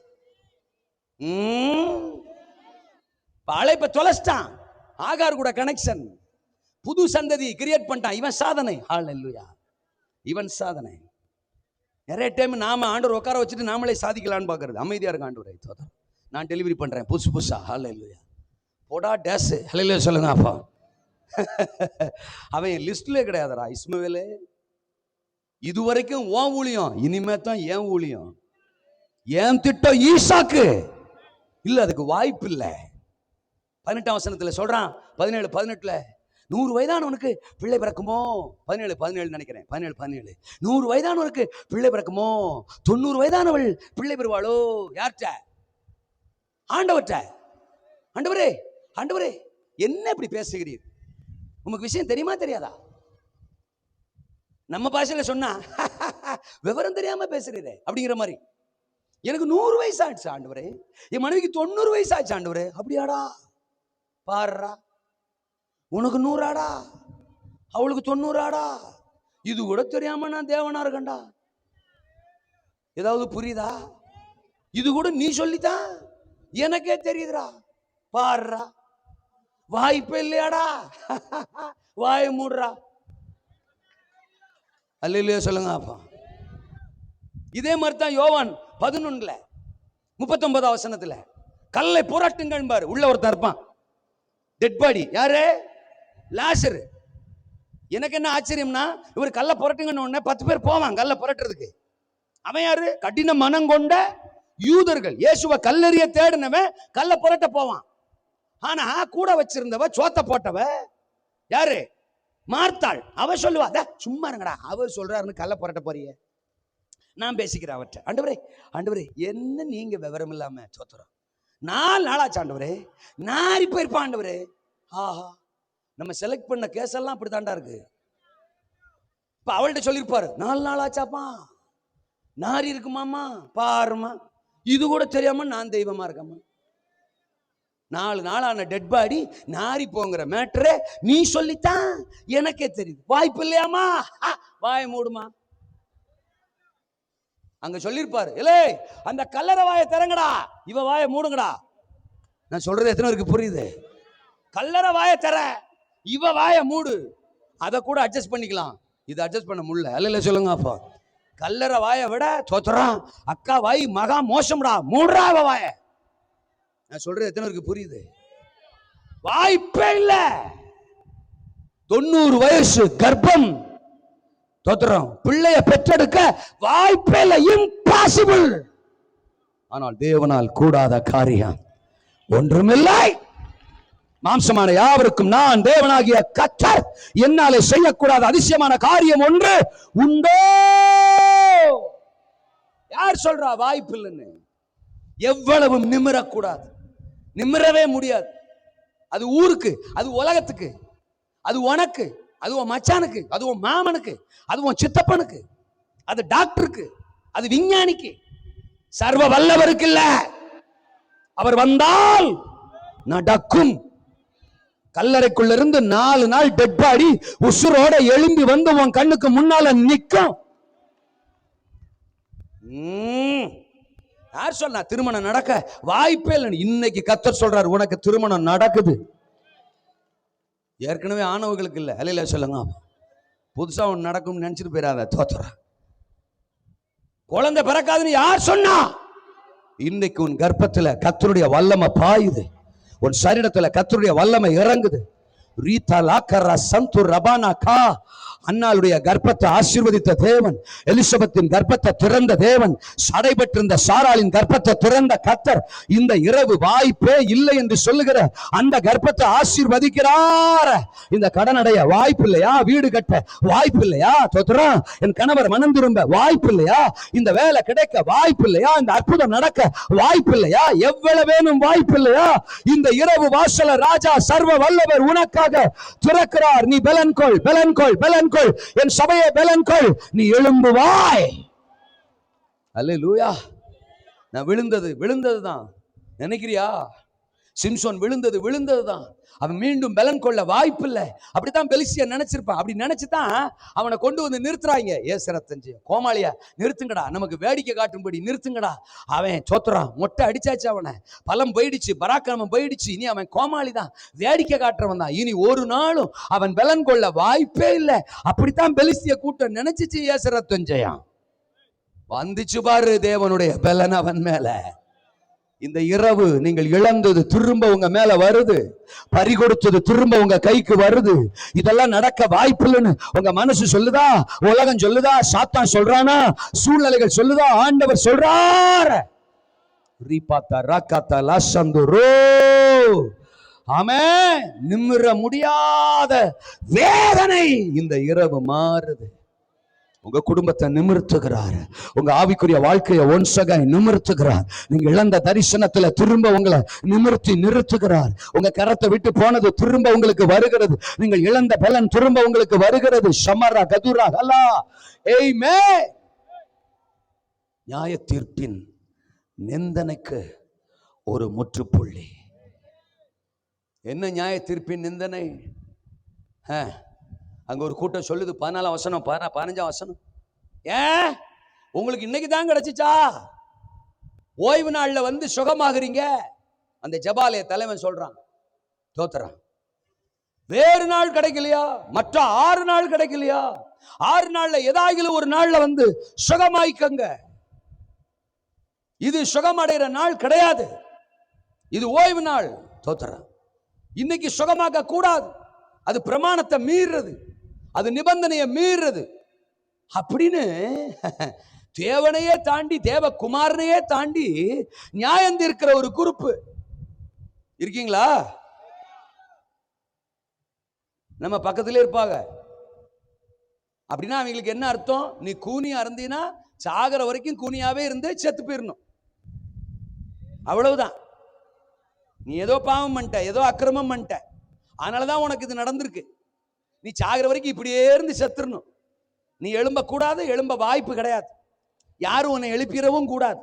அழைப்ப தொலைச்சிட்டான், ஆகார் கூட கனெக்ஷன், புது சந்ததி கிரியேட் பண்ணிட்டான். இவன் சாதனை. ஹalleluya. இவன் சாதனை. நிறைய டைம் நாம ஆண்டவர் உட்கார வச்சுட்டு நாமளே சாதிக்கலான்னு பார்க்கறது. அமைதியா இருக்க ஆண்டவரே, நான் டெலிவரி பண்றேன் புதுசு புதுசா. ஹalleluya. போடா டேஸ். ஹalleluya சொல்லுங்க. அப்பா அவன் லிஸ்ட்ல கிடையாதுடா இஸ்மவேலே. இதுவரைக்கும் உன் ஊழியம், இனிமே தான் என் ஊழியம். என் திட்டம் ஈசாக்கு இல்ல, அதுக்கு வாய்ப்பு இல்லை. 18ஆம் வசனத்துல சொல்றான், 17:18 100 வயதானவனுக்கு பிள்ளை பிறக்குமோ, 17:17 நினைக்கிறேன், 17:17 100 வயதானவனுக்கு பிள்ளை பிறக்குமோ, 90 வயதானவள் பிள்ளை பெறுவாளோ? யார்கிட்ட? ஆண்டவர்கிட்ட. ஆண்டவரே, ஆண்டவரே என்ன இப்படி பேசுகிறீர்? உங்களுக்கு விஷயம் தெரியுமா தெரியாதா? நம்ம பாஷையில சொன்னா விவரம் தெரியாம பேசுறீரே அப்படிங்கிற மாதிரி. எனக்கு 100 வயசு ஆயிடுச்சு ஆண்டவரே, என் மனைவிக்கு 90 வயசு ஆயிடுச்சு ஆண்டவரே. அப்படியாடா? பாருடா, உனக்கு 100 அவளுக்கு 90 இது கூட தெரியாம நான் தேவனா இருக்கேன்டா. ஏதாவது புரியுதா? இது கூட நீ சொல்லித்தான் எனக்கே தெரியுதுடா. பாருடா, வாய்ப்பு இல்லையாடா? வாய் மூடுறா. அல்லேலூயா சொல்லுங்க. அப்பா இதே மாதிரி தான் யோவான் 11:39 வசனத்துல கல்லை புரட்டுங்கள் பாரு. உள்ள ஒருத்தன் இருப்பான், டெட் பாடி. யாரு? லாசரு. எனக்கு என்ன ஆச்சரியம்னா, இவர் கல்லை புரட்டுங்கன்னு உடனே 10 பேர் போவான் கல்லை புரட்டுறதுக்கு. அவன் யாரு? கடின மனம் கொண்ட யூதர்கள். இயேசுவை கல்லெறிய தேடினவன் கல்லை புரட்ட போவான். ஆனா கூட வச்சிருந்தவ, சோத்த போட்டவ யாரு? மார்த்தாள். அவ சொல்லுவா, சும்மா இருங்கடா, அவர் சொல்றாருன்னு கல்லை புரட்ட போறிய, நான் பேசிக்கிறேன் அவர்கிட்ட. ஆண்டவரே, ஆண்டவரே என்ன நீங்க விவரம் இல்லாம சோத்துறோம், 4 நாளாச்சு ஆண்டவரே, நாரி போயிருப்பான் ஆண்டவரே. ஆஹா, நம்ம செலக்ட் பண்ண கேஸ் எல்லாம் அப்படி தாண்டா இருக்கு. இப்ப அவள்கிட்ட சொல்லிருப்பாரு, 4 நாள் ஆச்சாப்பா, நாரி இருக்குமாமா, பாருமா. இது கூட தெரியாம நான் தெய்வமா இருக்கமா? 4 நாளான டெட் பாடி நாரி போங்கிற மேட்டரே நீ சொல்லித்தான் எனக்கே தெரியுது. வாய்ப்பு இல்லையாமா? வாய மூடுமா. அங்க சொல்லிருப்பாரு, இல்லே அந்த கல்லறை வாயை திறங்கடா, இவ வாயை மூடுங்கடா. நான் சொல்றது எத்தனை பேருக்கு புரியுது? கல்லறை வாயை திற, இவ வாயை மூடு. அதை கூட அட்ஜஸ்ட் பண்ணிக்கலாம், இது அட்ஜஸ்ட் பண்ண முடியல. அல்ல சொல்லுங்க அப்பா. கல்லறை வாயை விட தோத்துறான் அக்கா வாய் மகா மோசம்டா, மூடுறா அவ வாய. நான் சொல்றது எத்தனை பேருக்கு புரியுது? வாய்ப்பே இல்ல. 90 வயசு கர்ப்பம், தோத்துறோம். பிள்ளைய பெற்றெடுக்க வாய்ப்பே இல்லை, இம்பாசிபிள். ஆனால் தேவனால் கூடாத காரியம் ஒன்றுமில்லை. மாம்சமான யாவருக்கும் நான் தேவனாகிய கர்த்தர் என்னாலே செய்யக்கூடாத அதிசயமான காரியம் ஒன்று உண்டோ? யார் சொல்றா வாய்ப்பு இல்லைன்னு? எவ்வளவு நிமிரக்கூடாது, நிமிரவே முடியாது. அது ஊருக்கு, அது உலகத்துக்கு, அது உனக்கு, அது உன் மச்சானுக்கு, அது உன் மாமனுக்கு, அது உன் சித்தப்பனுக்கு, அது டாக்டருக்கு, அது விஞ்ஞானிக்கு, சர்வ வல்லவருக்கு இல்ல. அவர் வந்தால் நடக்கும். கல்லறைக்குள்ள இருந்து 4 நாள் டெட் பாடி உசுரோட எழும்பி வந்து உன் கண்ணுக்கு முன்னால நிற்கும். யார் சொன்னா திருமணம் நடக்க வாய்ப்பே இல்லை? இன்னைக்கு கர்த்தர் சொல்றாரு, உனக்கு திருமணம் நடக்குது. ஏற்கனவே ஆணவர்களுக்கு இல்லை. அல்ல சொல்லுங்க, புதுசா ஒன்று நடக்கும்னு நினைச்சிட்டு போயிடாத, தோத்துற. குழந்தை பிறக்காதுன்னு யார் சொன்னா? இன்னைக்கு உன் கர்ப்பத்துல கர்த்தருடைய வல்லமை பாயுது, உன் சரீரத்துல கர்த்தருடைய வல்லமை இறங்குது. ரீதா லாக்கரா சந்து ரபானா கா. அன்னாளுடைய கர்ப்பத்தை ஆசீர்வதித்த தேவன், எலிசபெத்தின் கர்ப்பத்தை திறந்த தேவன், சடைபெற்றிருந்த சாராளின் கர்ப்பத்தை திறந்த கர்த்தர் இந்த இரவு வாய்ப்பே இல்லை என்று சொல்லுகிற அந்த கர்ப்பத்தை ஆசீர்வதிக்கிறார். இந்த கடனடைய வாய்ப்பு இல்லையா? வீடு கட்ட வாய்ப்பு இல்லையா? தோத்துறான். என் கணவர் மனம் திரும்ப வாய்ப்பு இல்லையா? இந்த வேலை கிடைக்க வாய்ப்பு இல்லையா? இந்த அற்புதம் நடக்க வாய்ப்பு இல்லையா? எவ்வளவு வேணும் வாய்ப்பு இல்லையா? இந்த இரவு வாசல ராஜா சர்வ வல்லவர் உனக்காக திறக்கிறார். நீ பலன்கொள், பலன்கொள், பலன்கொள். என் சபையை பலன்கொள். நீ எழும்புவாய். அல்லேலூயா. நான் விழுந்ததுதான் நினைக்கிறியா? சிம்சோன் விழுந்ததுதான். அவன் மீண்டும் பலன் கொள்ள வாய்ப்பு இல்லை. அப்படித்தான் பெலிஸ்தியன் நினைச்சிருப்பான். அப்படி நினைச்சுதான் அவனை கொண்டு வந்து நிறுத்துறாங்க. ஏசரத்தஞ்சு கோமாளியா, நிறுத்துங்கடா, நமக்கு வேடிக்கை காட்டும்படி நிறுத்துங்கடா. அவன் சோத்துறான், மொட்டை அடிச்சாச்சு, அவனை பலம் போயிடுச்சு, பராக்கிரமம் போயிடுச்சு. இனி அவன் கோமாளி தான், வேடிக்கை காட்டுறவன் தான். இனி ஒரு நாளும் அவன் பலன் கொள்ள வாய்ப்பே இல்லை. அப்படித்தான் பெலிஸ்திய கூட்டம் நினைச்சிச்சு. ஏசரத்தஞ்சையான் வந்துச்சு பாரு தேவனுடைய பலன் அவன் மேல. இந்த இரவு நீங்கள் இழந்தது திரும்ப உங்க மேல வருது, பறி கொடுத்தது திரும்ப உங்க கைக்கு வருது. இதெல்லாம் நடக்க வாய்ப்பு இல்லைன்னு உங்க மனசு சொல்லுதா? உலகம் சொல்லுதா? சாத்தான் சொல்றானா? சூழ்நிலைகள் சொல்லுதா? ஆண்டவர் சொல்றார். ஆமென். நிமிர முடியாத வேதனை இந்த இரவு மாறுது. உங்க குடும்பத்தை நிமிர்த்துகிறார், உங்க ஆவிக்குரிய வாழ்க்கையை ஒன்சக நிமிர்த்துகிறார். நீங்க இழந்த தரிசனத்துல திரும்ப உங்களை நிமிர்த்தி நிறுத்துகிறார். உங்க கரத்தை விட்டு போனது திரும்ப உங்களுக்கு வருகிறது. நீங்கள் இழந்த பலன் திரும்ப உங்களுக்கு வருகிறது. ஷமரா கதுரா ஹலா ஏய்மே. நியாய தீர்ப்பின் நிந்தனைக்கு ஒரு முற்றுப்புள்ளி. என்ன நியாய தீர்ப்பின் நிந்தனை? அங்க ஒரு கூட்டம் சொல்லுது, 14 வசனம் 15 வசனம். ஏன் உங்களுக்கு இன்னைக்கு தான் கிடைச்சிச்சா? ஓய்வு நாள்ல வந்து சுகமாகறீங்க. அந்த ஜபாலய தலைவன் சொல்றான், தோத்துறான். வேறு நாள் கிடைக்கலையா? மற்ற 6 நாள் கிடைக்கலையா? 6 நாள்ல ஏதாவது ஒரு நாள்ல வந்து சுகமாய்க்கங்க. இது சுகமடைகிற நாள் கிடையாது, இது ஓய்வு நாள். தோத்துறான். இன்னைக்கு சுகமாக்க கூடாது, அது பிரமாணத்தை மீறுறது, அது நிபந்தனையை மீறுறது. அப்படின்னு தேவனையே தாண்டி, தேவகுமாரனையே தாண்டி நியாயம் தீர்க்கிற ஒரு குரூப் இருக்கீங்களா? நம்ம பக்கத்திலே இருப்பாங்க. அப்படின்னா அவங்களுக்கு என்ன அர்த்தம்? நீ கூனியா இருந்தீன்னா சாகிற வரைக்கும் கூனியாவே இருந்து செத்து போயிடணும், அவ்வளவுதான். நீ ஏதோ பாவம் பண்ணிட்ட, ஏதோ அக்கிரமம் பண்ணிட்ட, அதனாலதான் உனக்கு இது நடந்திருக்கு. நீ சாகிற வரைக்கும் இப்படியே இருந்து செத்துறணும். நீ எழும்ப கூடாது, எழும்ப வாய்ப்பு கிடையாது. யாரும் உன்னை எழுப்பிடவும் கூடாது.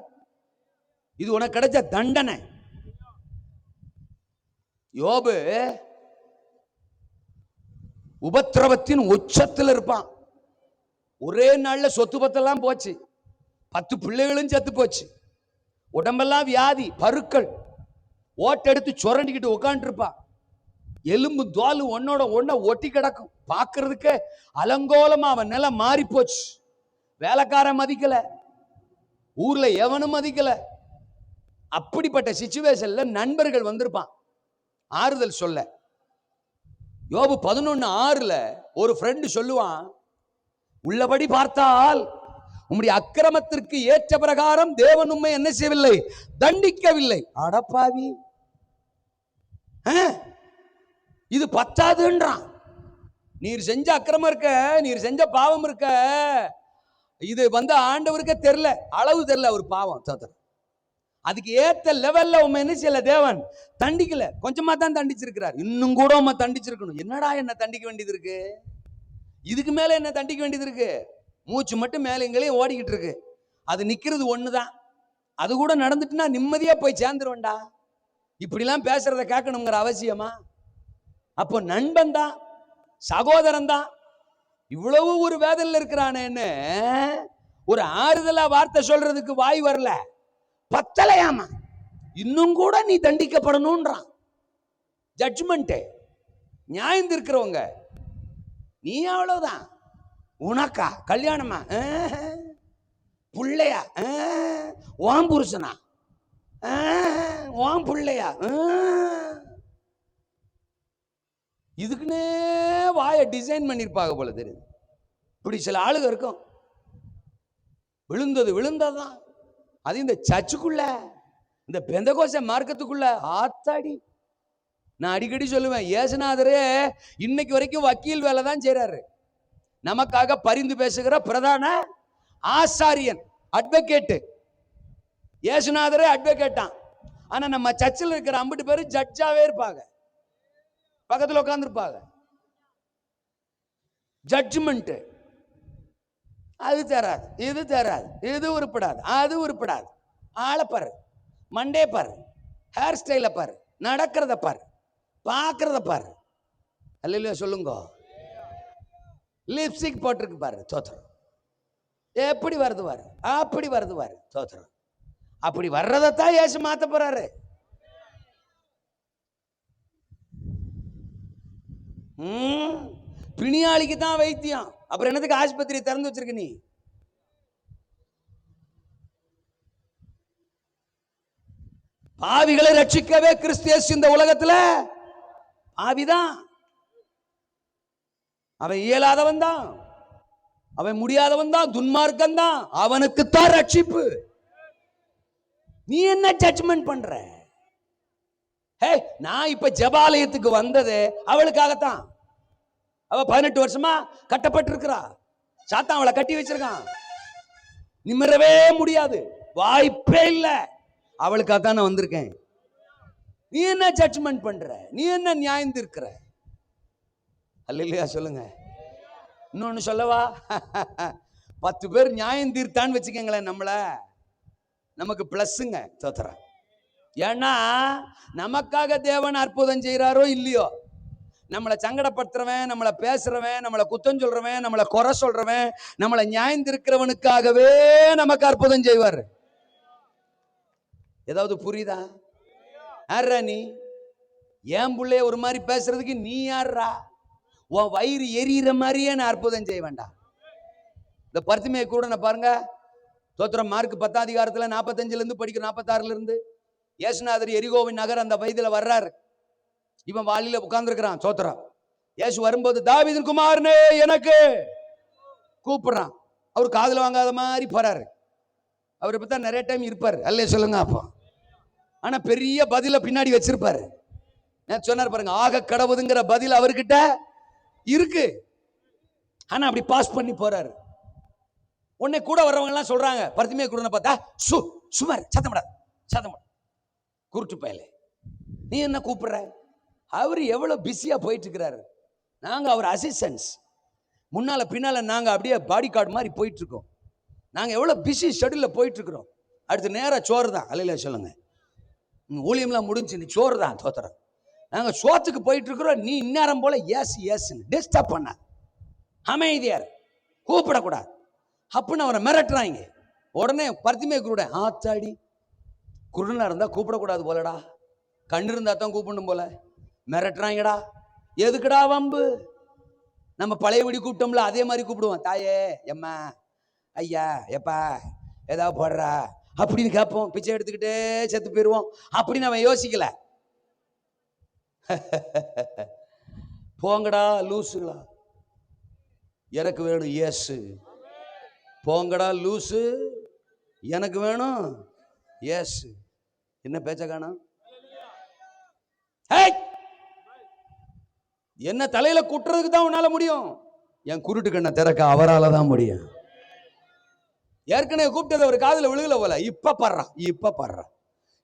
இது உனக்கு கிடைச்ச தண்டனை. யோபு உபத்திரவத்தின் உச்சத்தில் இருப்பான். ஒரே நாள்ல சொத்து பத்தெல்லாம் போச்சு, 10 பிள்ளைகளும் செத்து போச்சு, உடம்பெல்லாம் வியாதி, பருக்கள், ஓட்டெடுத்து சுரண்டிக்கிட்டு உட்காந்து இருப்பான். எலும்பு தோல் ஒன்னோட ஒன்ன ஒட்டி கிடக்கும். பார்க்கறதுக்கு அலங்கோலமா அவன் நிலை மாறி போச்சு. வேலைக்காரன் மதிக்கல, ஊர்ல எவனும் மதிக்கல. அப்படிப்பட்ட சிச்சுவேஷன்ல நண்பர்கள் வந்திருப்பான் ஆறுதல் சொல்ல. யோபு 11:6 ஒரு ஃப்ரெண்டு சொல்லுவான், உள்ளபடி பார்த்தால் உம்முடைய அக்கிரமத்திற்கு ஏற்ற பிரகாரம் தேவன் உம்மை என்ன செய்யவில்லை, தண்டிக்கவில்லை. அடப்பாவி, இது பத்தாதுன்றான். நீர் செஞ்ச அக்கிரமம் இருக்க, நீர் செஞ்ச பாவம் இருக்க, இது ஆண்டவருக்கு தெரியல, அளவு தெரியல ஒரு பாவம். அதுக்கு ஏத்த லெவல்ல உண்மை என்ன செய்யல, தேவன் தண்டிக்கல, கொஞ்சமா தான் தண்டிச்சிருக்கிறார். இன்னும் கூட உண்மை தண்டிச்சிருக்கணும். என்னடா என்ன தண்டிக்க வேண்டியது இருக்கு, இதுக்கு மேல என்ன தண்டிக்க வேண்டியது இருக்கு? மூச்சு மட்டும் மேல எங்களையும் ஓடிக்கிட்டு இருக்கு. அது நிக்கிறது ஒண்ணுதான். அது கூட நடந்துட்டுனா நிம்மதியா போய் சேர்ந்துருவேன்டா. இப்படிலாம் பேசுறத கேட்கணுங்கிற அவசியமா? அப்போ நண்பன் தான், சகோதரன் தான், இவ்வளவு ஒரு வேதனையில் இருக்கிறானேன்னு ஒரு ஆறுதலா வார்த்தை சொல்றதுக்கு வாய் வரல. பத்தலையாமா, இன்னும் கூட நீ தண்டிக்கப்படணும்ன்றான். ஜட்ஜ்மெண்ட், நியாயம் இருக்கிறவங்க. நீ அவ்வளவுதான், உனக்கா கல்யாணமா, புள்ளையா, ஓம் புருஷனா, ஓம் புள்ளையா, இதுக்குன்னே வாயை டிசைன் பண்ணிருப்பாங்க போல தெரியுது. இப்படி சில ஆளுங்க இருக்கும். விழுந்தது விழுந்ததான். அது இந்த சர்ச்சுக்குள்ள, இந்த பெந்தகோஸ்தே மார்க்கத்துக்குள்ள ஆத்தாடி. நான் அடிக்கடி சொல்லுவேன், இயேசுநாதரே இன்னைக்கு வரைக்கும் வக்கீல் வேலை தான் செய்யறாரு. நமக்காக பரிந்து பேசுகிற பிரதான ஆசாரியன், அட்வொகேட். இயேசுநாதரே அட்வொகேட்டான். ஆனா நம்ம சர்ச்சில் இருக்கிற 50 பேர் ஜட்ஜாவே இருப்பாங்க, பக்கத்தில் உட்கார்ந்து இருப்பாங்க. ஜட்ஜ்மெண்ட் அது தராது, இது தராது, இது உருப்படாது, அது உருப்படாது. ஆளை பாரு, மண்டே பாரு, ஹேர் ஸ்டைல பாரு, நடக்கிறத பாரு, பார்க்கறத பாரு. அல்ல சொல்லுங்க. லிப்ஸ்டிக் போட்டிருக்கு பாரு, தோத்திரம். எப்படி வருது பாரு, அப்படி வருது பாரு, தோத்திரம். அப்படி வர்றதான் ஏசு மாத்த போறாரு. பிணியாளிக்கு தான் வைத்தியம், அப்புறம் என்னதுக்கு ஆஸ்பத்திரி திறந்து வச்சிருக்க நீ? பாவிகளை ரட்சிக்கவே கிறிஸ்து இயேசு இந்த உலகத்துல பாவிதான். அவன் இயலாதவன் தான், அவன் முடியாதவன் தான், துன்மார்க்கன் தான், அவனுக்குத்தான் ரட்சிப்பு. நீ என்ன ஜட்ஜ்மெண்ட் பண்ற? நான் இப்ப ஜெபாலயத்துக்கு வந்தது அவளுக்காகத்தான். அவ 18 வருஷமா கட்டப்பட்டிருக்கிறா. சாத்தான் அவளை கட்டி வச்சிருக்கான், நிமிரவே முடியாது, வாய்ப்பே இல்லை. அவளுக்காகத்தான் நான் வந்திருக்கேன். நீ என்ன ஜட்ஜ்மெண்ட் பண்ற? நீ என்ன நியாயம் தீர்க்கிற? அல்லேலூயா சொல்லுங்க. இன்னொன்னு சொல்லவா? 10 பேர் நியாயம் தீர்த்தான்னு வச்சுக்கங்களேன், நமக்கு பிளஸ்ங்க. தோத்திரம். ஏன்னா நமக்காக தேவன் அற்புதம் செய்யறாரோ இல்லையோ, நம்மளை சங்கடப்படுத்துறவன், நம்மளை பேசுறவன், நம்மளை குத்தம் சொல்றவன், நம்மளை குறை சொல்றவன், நம்மளை நியாயம் இருக்கிறவனுக்காகவே நமக்கு அற்புதம் செய்வார். ஏதாவது புரியுதா? யாரா நீ? என் பிள்ளைய ஒரு மாதிரி பேசுறதுக்கு நீ யாரா? உன் வயிறு எரியிற மாதிரியே நான் அற்புதம் செய்ய வேண்டாம். இந்த பர்த்திமையை கூட நான் பாருங்க, தோத்திரம் மார்க் 10ஆம் அதிகாரத்துல 45 இருந்து படிக்கிறோம், 46 இருந்து. இயேசுநாதர் எரிகோவின் நகர் அந்த வயதுல வர்றாரு. இவன் வாலில உட்கார்ந்து இருக்கிறான். சோத்திரம். இயேசு வரும்போது, தாவீதின் குமாரனே எனக்கு கூப்பிடுறான். அவர் காதுல வாங்காத மாதிரி போறாரு. அவரை பத்தா நிறைய டைம் இருப்பாரு, அல்லே சொல்லுங்க. அப்போ ஆனா பெரிய பதில பின்னாடி வச்சிருப்பாரு. சொன்னார் பாருங்க, ஆக கடவுதுங்கிற பதில் அவர்கிட்ட இருக்கு. ஆனா அப்படி பாஸ் பண்ணி போறாரு. உன்னை கூட வர்றவங்க எல்லாம் சொல்றாங்க, பர்த்திமையை கூட பார்த்தா சுமார் சத்தம் சத்தம் குருட்டு பயல, நீ என்ன கூப்பிடுற? அவர் எவ்வளவு பிஸியா போயிட்டு இருக்கிறாரு. நாங்க அவர் அசிஸ்டன்ஸ், முன்னால பின்னால நாங்க அப்படியே பாடி கார்டு மாதிரி போயிட்டு இருக்கோம். நாங்க எவ்வளவு பிஸி ஷெட்யூல்ல போயிட்டு இருக்கிறோம். அடுத்து நேராக சோறு தான். அல்லையா சொல்லுங்க. ஊழியம்லாம் முடிஞ்சு நீ சோறு தான். தோத்துறோம். நாங்கள் சோத்துக்கு போயிட்டு இருக்கிறோம். நீ இந்நேரம் போல ஏசுன்னு டிஸ்டர்ப் பண்ண, அமைதியார், கூப்பிடக்கூடாது அப்படின்னு அவரை மிரட்டுறாங்க. உடனே பருத்திமே குருட, ஆத்தாடி குருடனா இருந்தா கூப்பிடக்கூடாது போலடா, கண்ணு இருந்தா தான் கூப்பிடணும் போல, மிரட்டுறாங்கடா. எதுக்குடா வம்பு? நம்ம பழையபடி கூப்பிட்டோம்ல அதே மாதிரி கூப்பிடுவோம். தாயே, எம்மா, ஐயா, எப்பா, ஏதாவது போடுறா அப்படின்னு கேட்போம். பிச்சை எடுத்துக்கிட்டே செத்து போயிடுவோம் அப்படின்னு அவன் யோசிக்கல. போங்கடா லூசுங்களா, எனக்கு வேணும் இயேசு. போங்கடா லூசு, எனக்கு வேணும் இயேசு. என்ன பேச்ச காணோம்? என்ன தலையில குட்டுறதுக்கு தான் உன்னால முடியும், என் குருட்டு கண்ணை திறக்க அவரால தான் முடியும். ஏற்கனவே கூப்பிட்டது ஒரு காதுல விழுகல போல, இப்ப படுறான்.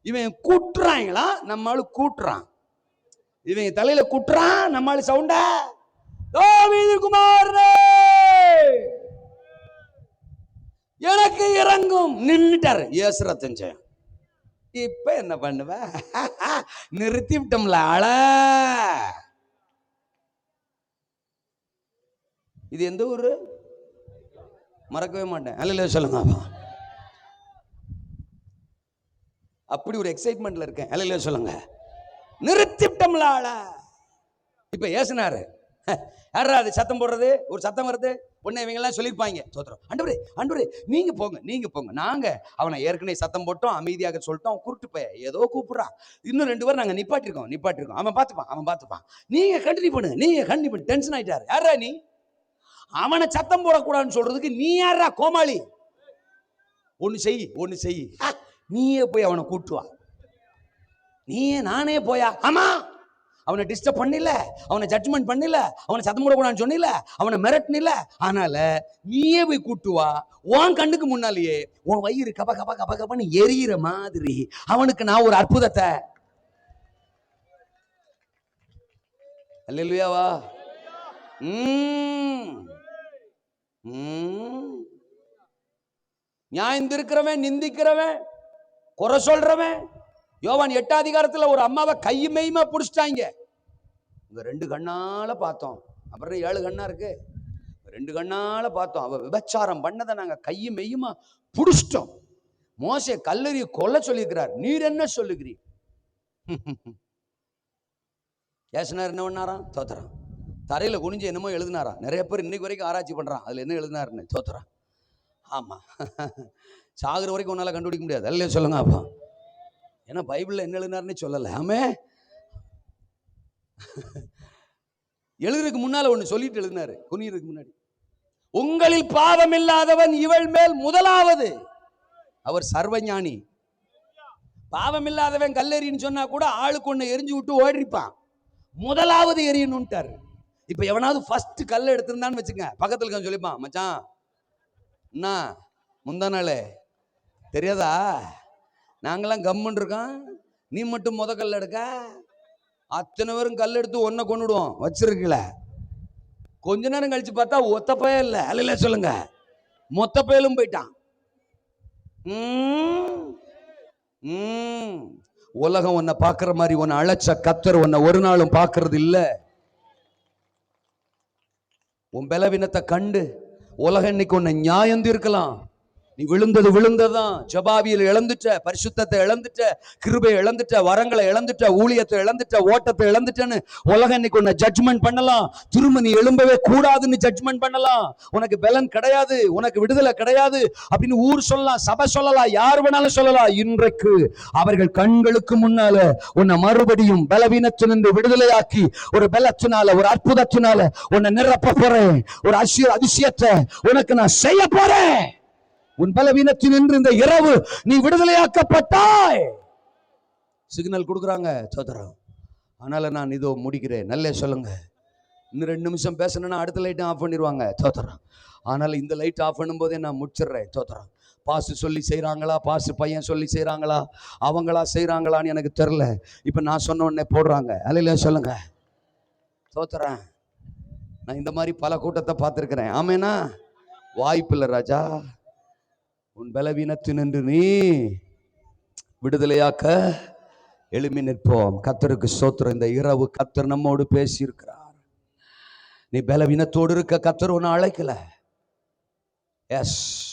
இவன் கூட்டுறாங்களா, நம்மளால கூட்டுறான். இவன் தலையில குட்டுறான், நம்மளால சவுண்டா குமார் எனக்கு இறங்கும் நின்னுட்டாரு. ஏசு ரத்தம் ஜெயம். இப்ப என்ன பண்ணுவ? நிறுத்தி விட்டோம்ல ஆள. இது எந்த ஊரு? மறக்கவே மாட்டேன். அல்ல சொல்லுங்க. அப்படி ஒரு எக்ஸைட்மெண்ட்ல இருக்கேன். அல்ல சொல்லுங்க. நிறுத்திட்டோம்ல ஆள. இப்ப ஏசுனாரு. யாரா அது சத்தம் போடுறது? ஒரு சத்தம் வருது. உடனே இவங்க எல்லாம் சொல்லியிருப்பாங்க, சோத்திரம், ஆண்டவரே நீங்க போங்க. நாங்க அவனை ஏற்கனவே சத்தம் போட்டோம், அமைதியாக சொல்லிட்டோம். அவன் குருட்டு போய் ஏதோ கூப்பிடுறான். இன்னும் 2 பேரும் நாங்க நிப்பாட்டிருக்கோம். அவன் பார்த்துப்பான். நீங்க கண்டினியூ பண்ணு. டென்ஷன் ஆயிட்டாரு. யாரா நீ? அவனை சத்தம் போடக்கூடாதுன்னு சொல்றதுக்கு நீ யாரா கோமாளி? ஒண்ணு செய். நீயே போய் அவனை கூட்டுவா. நானே போயா? ஆமா, அவனை டிஸ்டர்ப் பண்ணல, அவனை ஜட்ஜ்மெண்ட் பண்ணல, அவனை சத்தம் போடக்கூடாதுன்னு சொன்னில, அவனை மிரட்டினில. அதனால நீயே போய் கூட்டுவா. உன் கண்ணுக்கு முன்னாலேயே உன் வயிறு கபன்னு எரியிற மாதிரி அவனுக்கு நான் ஒரு அற்புதத்தை. அல்லேலூயாவா? நியாயந்திருக்கிறவன், நிந்திக்கிறவன், குறை சொல்றவன். யோவான் 8ஆம் அதிகாரத்துல ஒரு அம்மாவை கையுமையுமா புடிச்சிட்டாங்க. இங்க 2 கண்ணால பார்த்தோம். அப்புறம் 7 கண்ணா இருக்கு. 2 கண்ணால பார்த்தோம். அவ விபச்சாரம் பண்ணதை நாங்க கையும் மெய்யுமா புடிச்சிட்டோம். மோசே கல்லெறிய கொல்ல சொல்லியிருக்கிறார். நீர் என்ன சொல்லுகிறீர்? ஏசுனார் என்ன பண்ணாராம்? தோத்துறான். தரையில குனிஞ்சு என்னமோ எழுதினாராம். நிறைய பேர் இன்னைக்கு வரைக்கும் ஆராய்ச்சி பண்றான் அதுல என்ன எழுதினாருன்னு. தோத்துறான். ஆமா, சாகுற வரைக்கும் உன்னால கண்டுபிடிக்க முடியாது. அல்ல சொல்லுங்க. அப்பா, ஏன்னா பைபிள்ல என்ன எழுதினாருன்னு சொல்லல. ஆமே, எழுதுறதுக்கு முன்னால ஒண்ணு சொல்லிட்டு எழுதினாரு. குனியதுக்கு முன்னாடி, உங்களில் பாவம் இல்லாதவன் இவள் மேல் முதலாவது. அவர் சர்வஞானி. பாவம் இல்லாதவன் கல்லெறின்னு சொன்னா கூட ஆளுக்கு ஒண்ணு எரிஞ்சு விட்டு ஓடிப்பான். முதலாவது எரியணும்ட்டாரு. இப்ப எவனாவது ஃபர்ஸ்ட் கல்ல எடுத்திருந்தான்னு வச்சுங்க, பக்கத்துல சொல்லிப்பான், மச்சான் என்ன முந்தா நாளே தெரியாதா, நாங்கெல்லாம் கம்முன்னு இருக்கோம், நீ மட்டும் முத கல் எடுக்க. அத்தனை பேரும் கல் எடுத்து ஒன்ன கொண்டுடுவோம் வச்சிருக்கல. கொஞ்ச நேரம் கழிச்சு பார்த்தா ஒத்த பய இல்ல. அல்ல சொல்லுங்க, மொத்த பயலும் போயிட்டான். உலகம் உன்னை பாக்குற மாதிரி உன்னை அழைச்ச கர்த்தர் உன்னை ஒரு நாளும் பாக்குறது இல்ல. உன் பலவீனத்தை கண்டு உலகம் இன்னைக்கு உன்னை நியாயம் தீர்க்கலாம். நீ விழுந்ததுதான். ஜபாவியில் இழந்துட்ட, பரிசுத்தத்தை இழந்துட்ட, கிருபை இழந்துட்ட, வரங்களை இழந்துட்ட, ஊழியத்தை இழந்துட்ட, ஓட்டத்தை இழந்துட்டேன்னு உலகம் இன்னைக்கு உன்னை ஜட்ஜ்மெண்ட் பண்ணலாம். திரும்ப நீ எழும்பவே கூடாதுன்னு ஜட்ஜ்மெண்ட் பண்ணலாம். உனக்கு பலன் கிடையாது, உனக்கு விடுதலை கிடையாது அப்படின்னு ஊர் சொல்லலாம், சபை சொல்லலாம், யார் வேணாலும் சொல்லலாம். இன்றைக்கு அவர்கள் கண்களுக்கு முன்னால உன்னை மறுபடியும் பலவீனத்தினின்று விடுதலையாக்கி ஒரு பலத்தினால, ஒரு அற்புதத்தினால உன்னை நிரப்ப போறேன். ஒரு அதிசயத்தை உனக்கு நான் செய்ய போறேன். உன் பலவீனத்தினின்று இந்த இரவு நீ விடுதலையாக்கப்பட்டாய். சிக்னல் கொடுக்குறாங்க. சோதரம், அதனால நான் இதோ முடிக்கிறேன். நல்ல சொல்லுங்க. இன்னும் 2 நிமிஷம் பேசணும்னா அடுத்த லைட்டும் ஆஃப் பண்ணிடுவாங்க. தோத்துறோம். ஆனால் இந்த லைட் ஆஃப் பண்ணும் போதே நான் முடிச்சிடுறேன். தோத்துறோம். பாசு சொல்லி செய்கிறாங்களா, பாசு பையன் சொல்லி செய்கிறாங்களா, அவங்களா செய்கிறாங்களான்னு எனக்கு தெரில. இப்போ நான் சொன்ன உடனே போடுறாங்க. அல்ல சொல்லுங்க. தோத்துறேன். நான் இந்த மாதிரி பல கூட்டத்தை பார்த்துருக்கிறேன். ஆமேனா? வாய்ப்பில்லை ராஜா. உன் பலவீனத்தினின்று நீ விடுதலையாக்க எழுப்பி நிற்போம். கர்த்தருக்கு ஸ்தோத்திரம். இந்த இரவு கர்த்தர் நம்மோடு பேசி இருக்கிறார். நீ பலவீனத்தோடு இருக்க கர்த்தர் உன்னை அழைக்கல. எஸ்,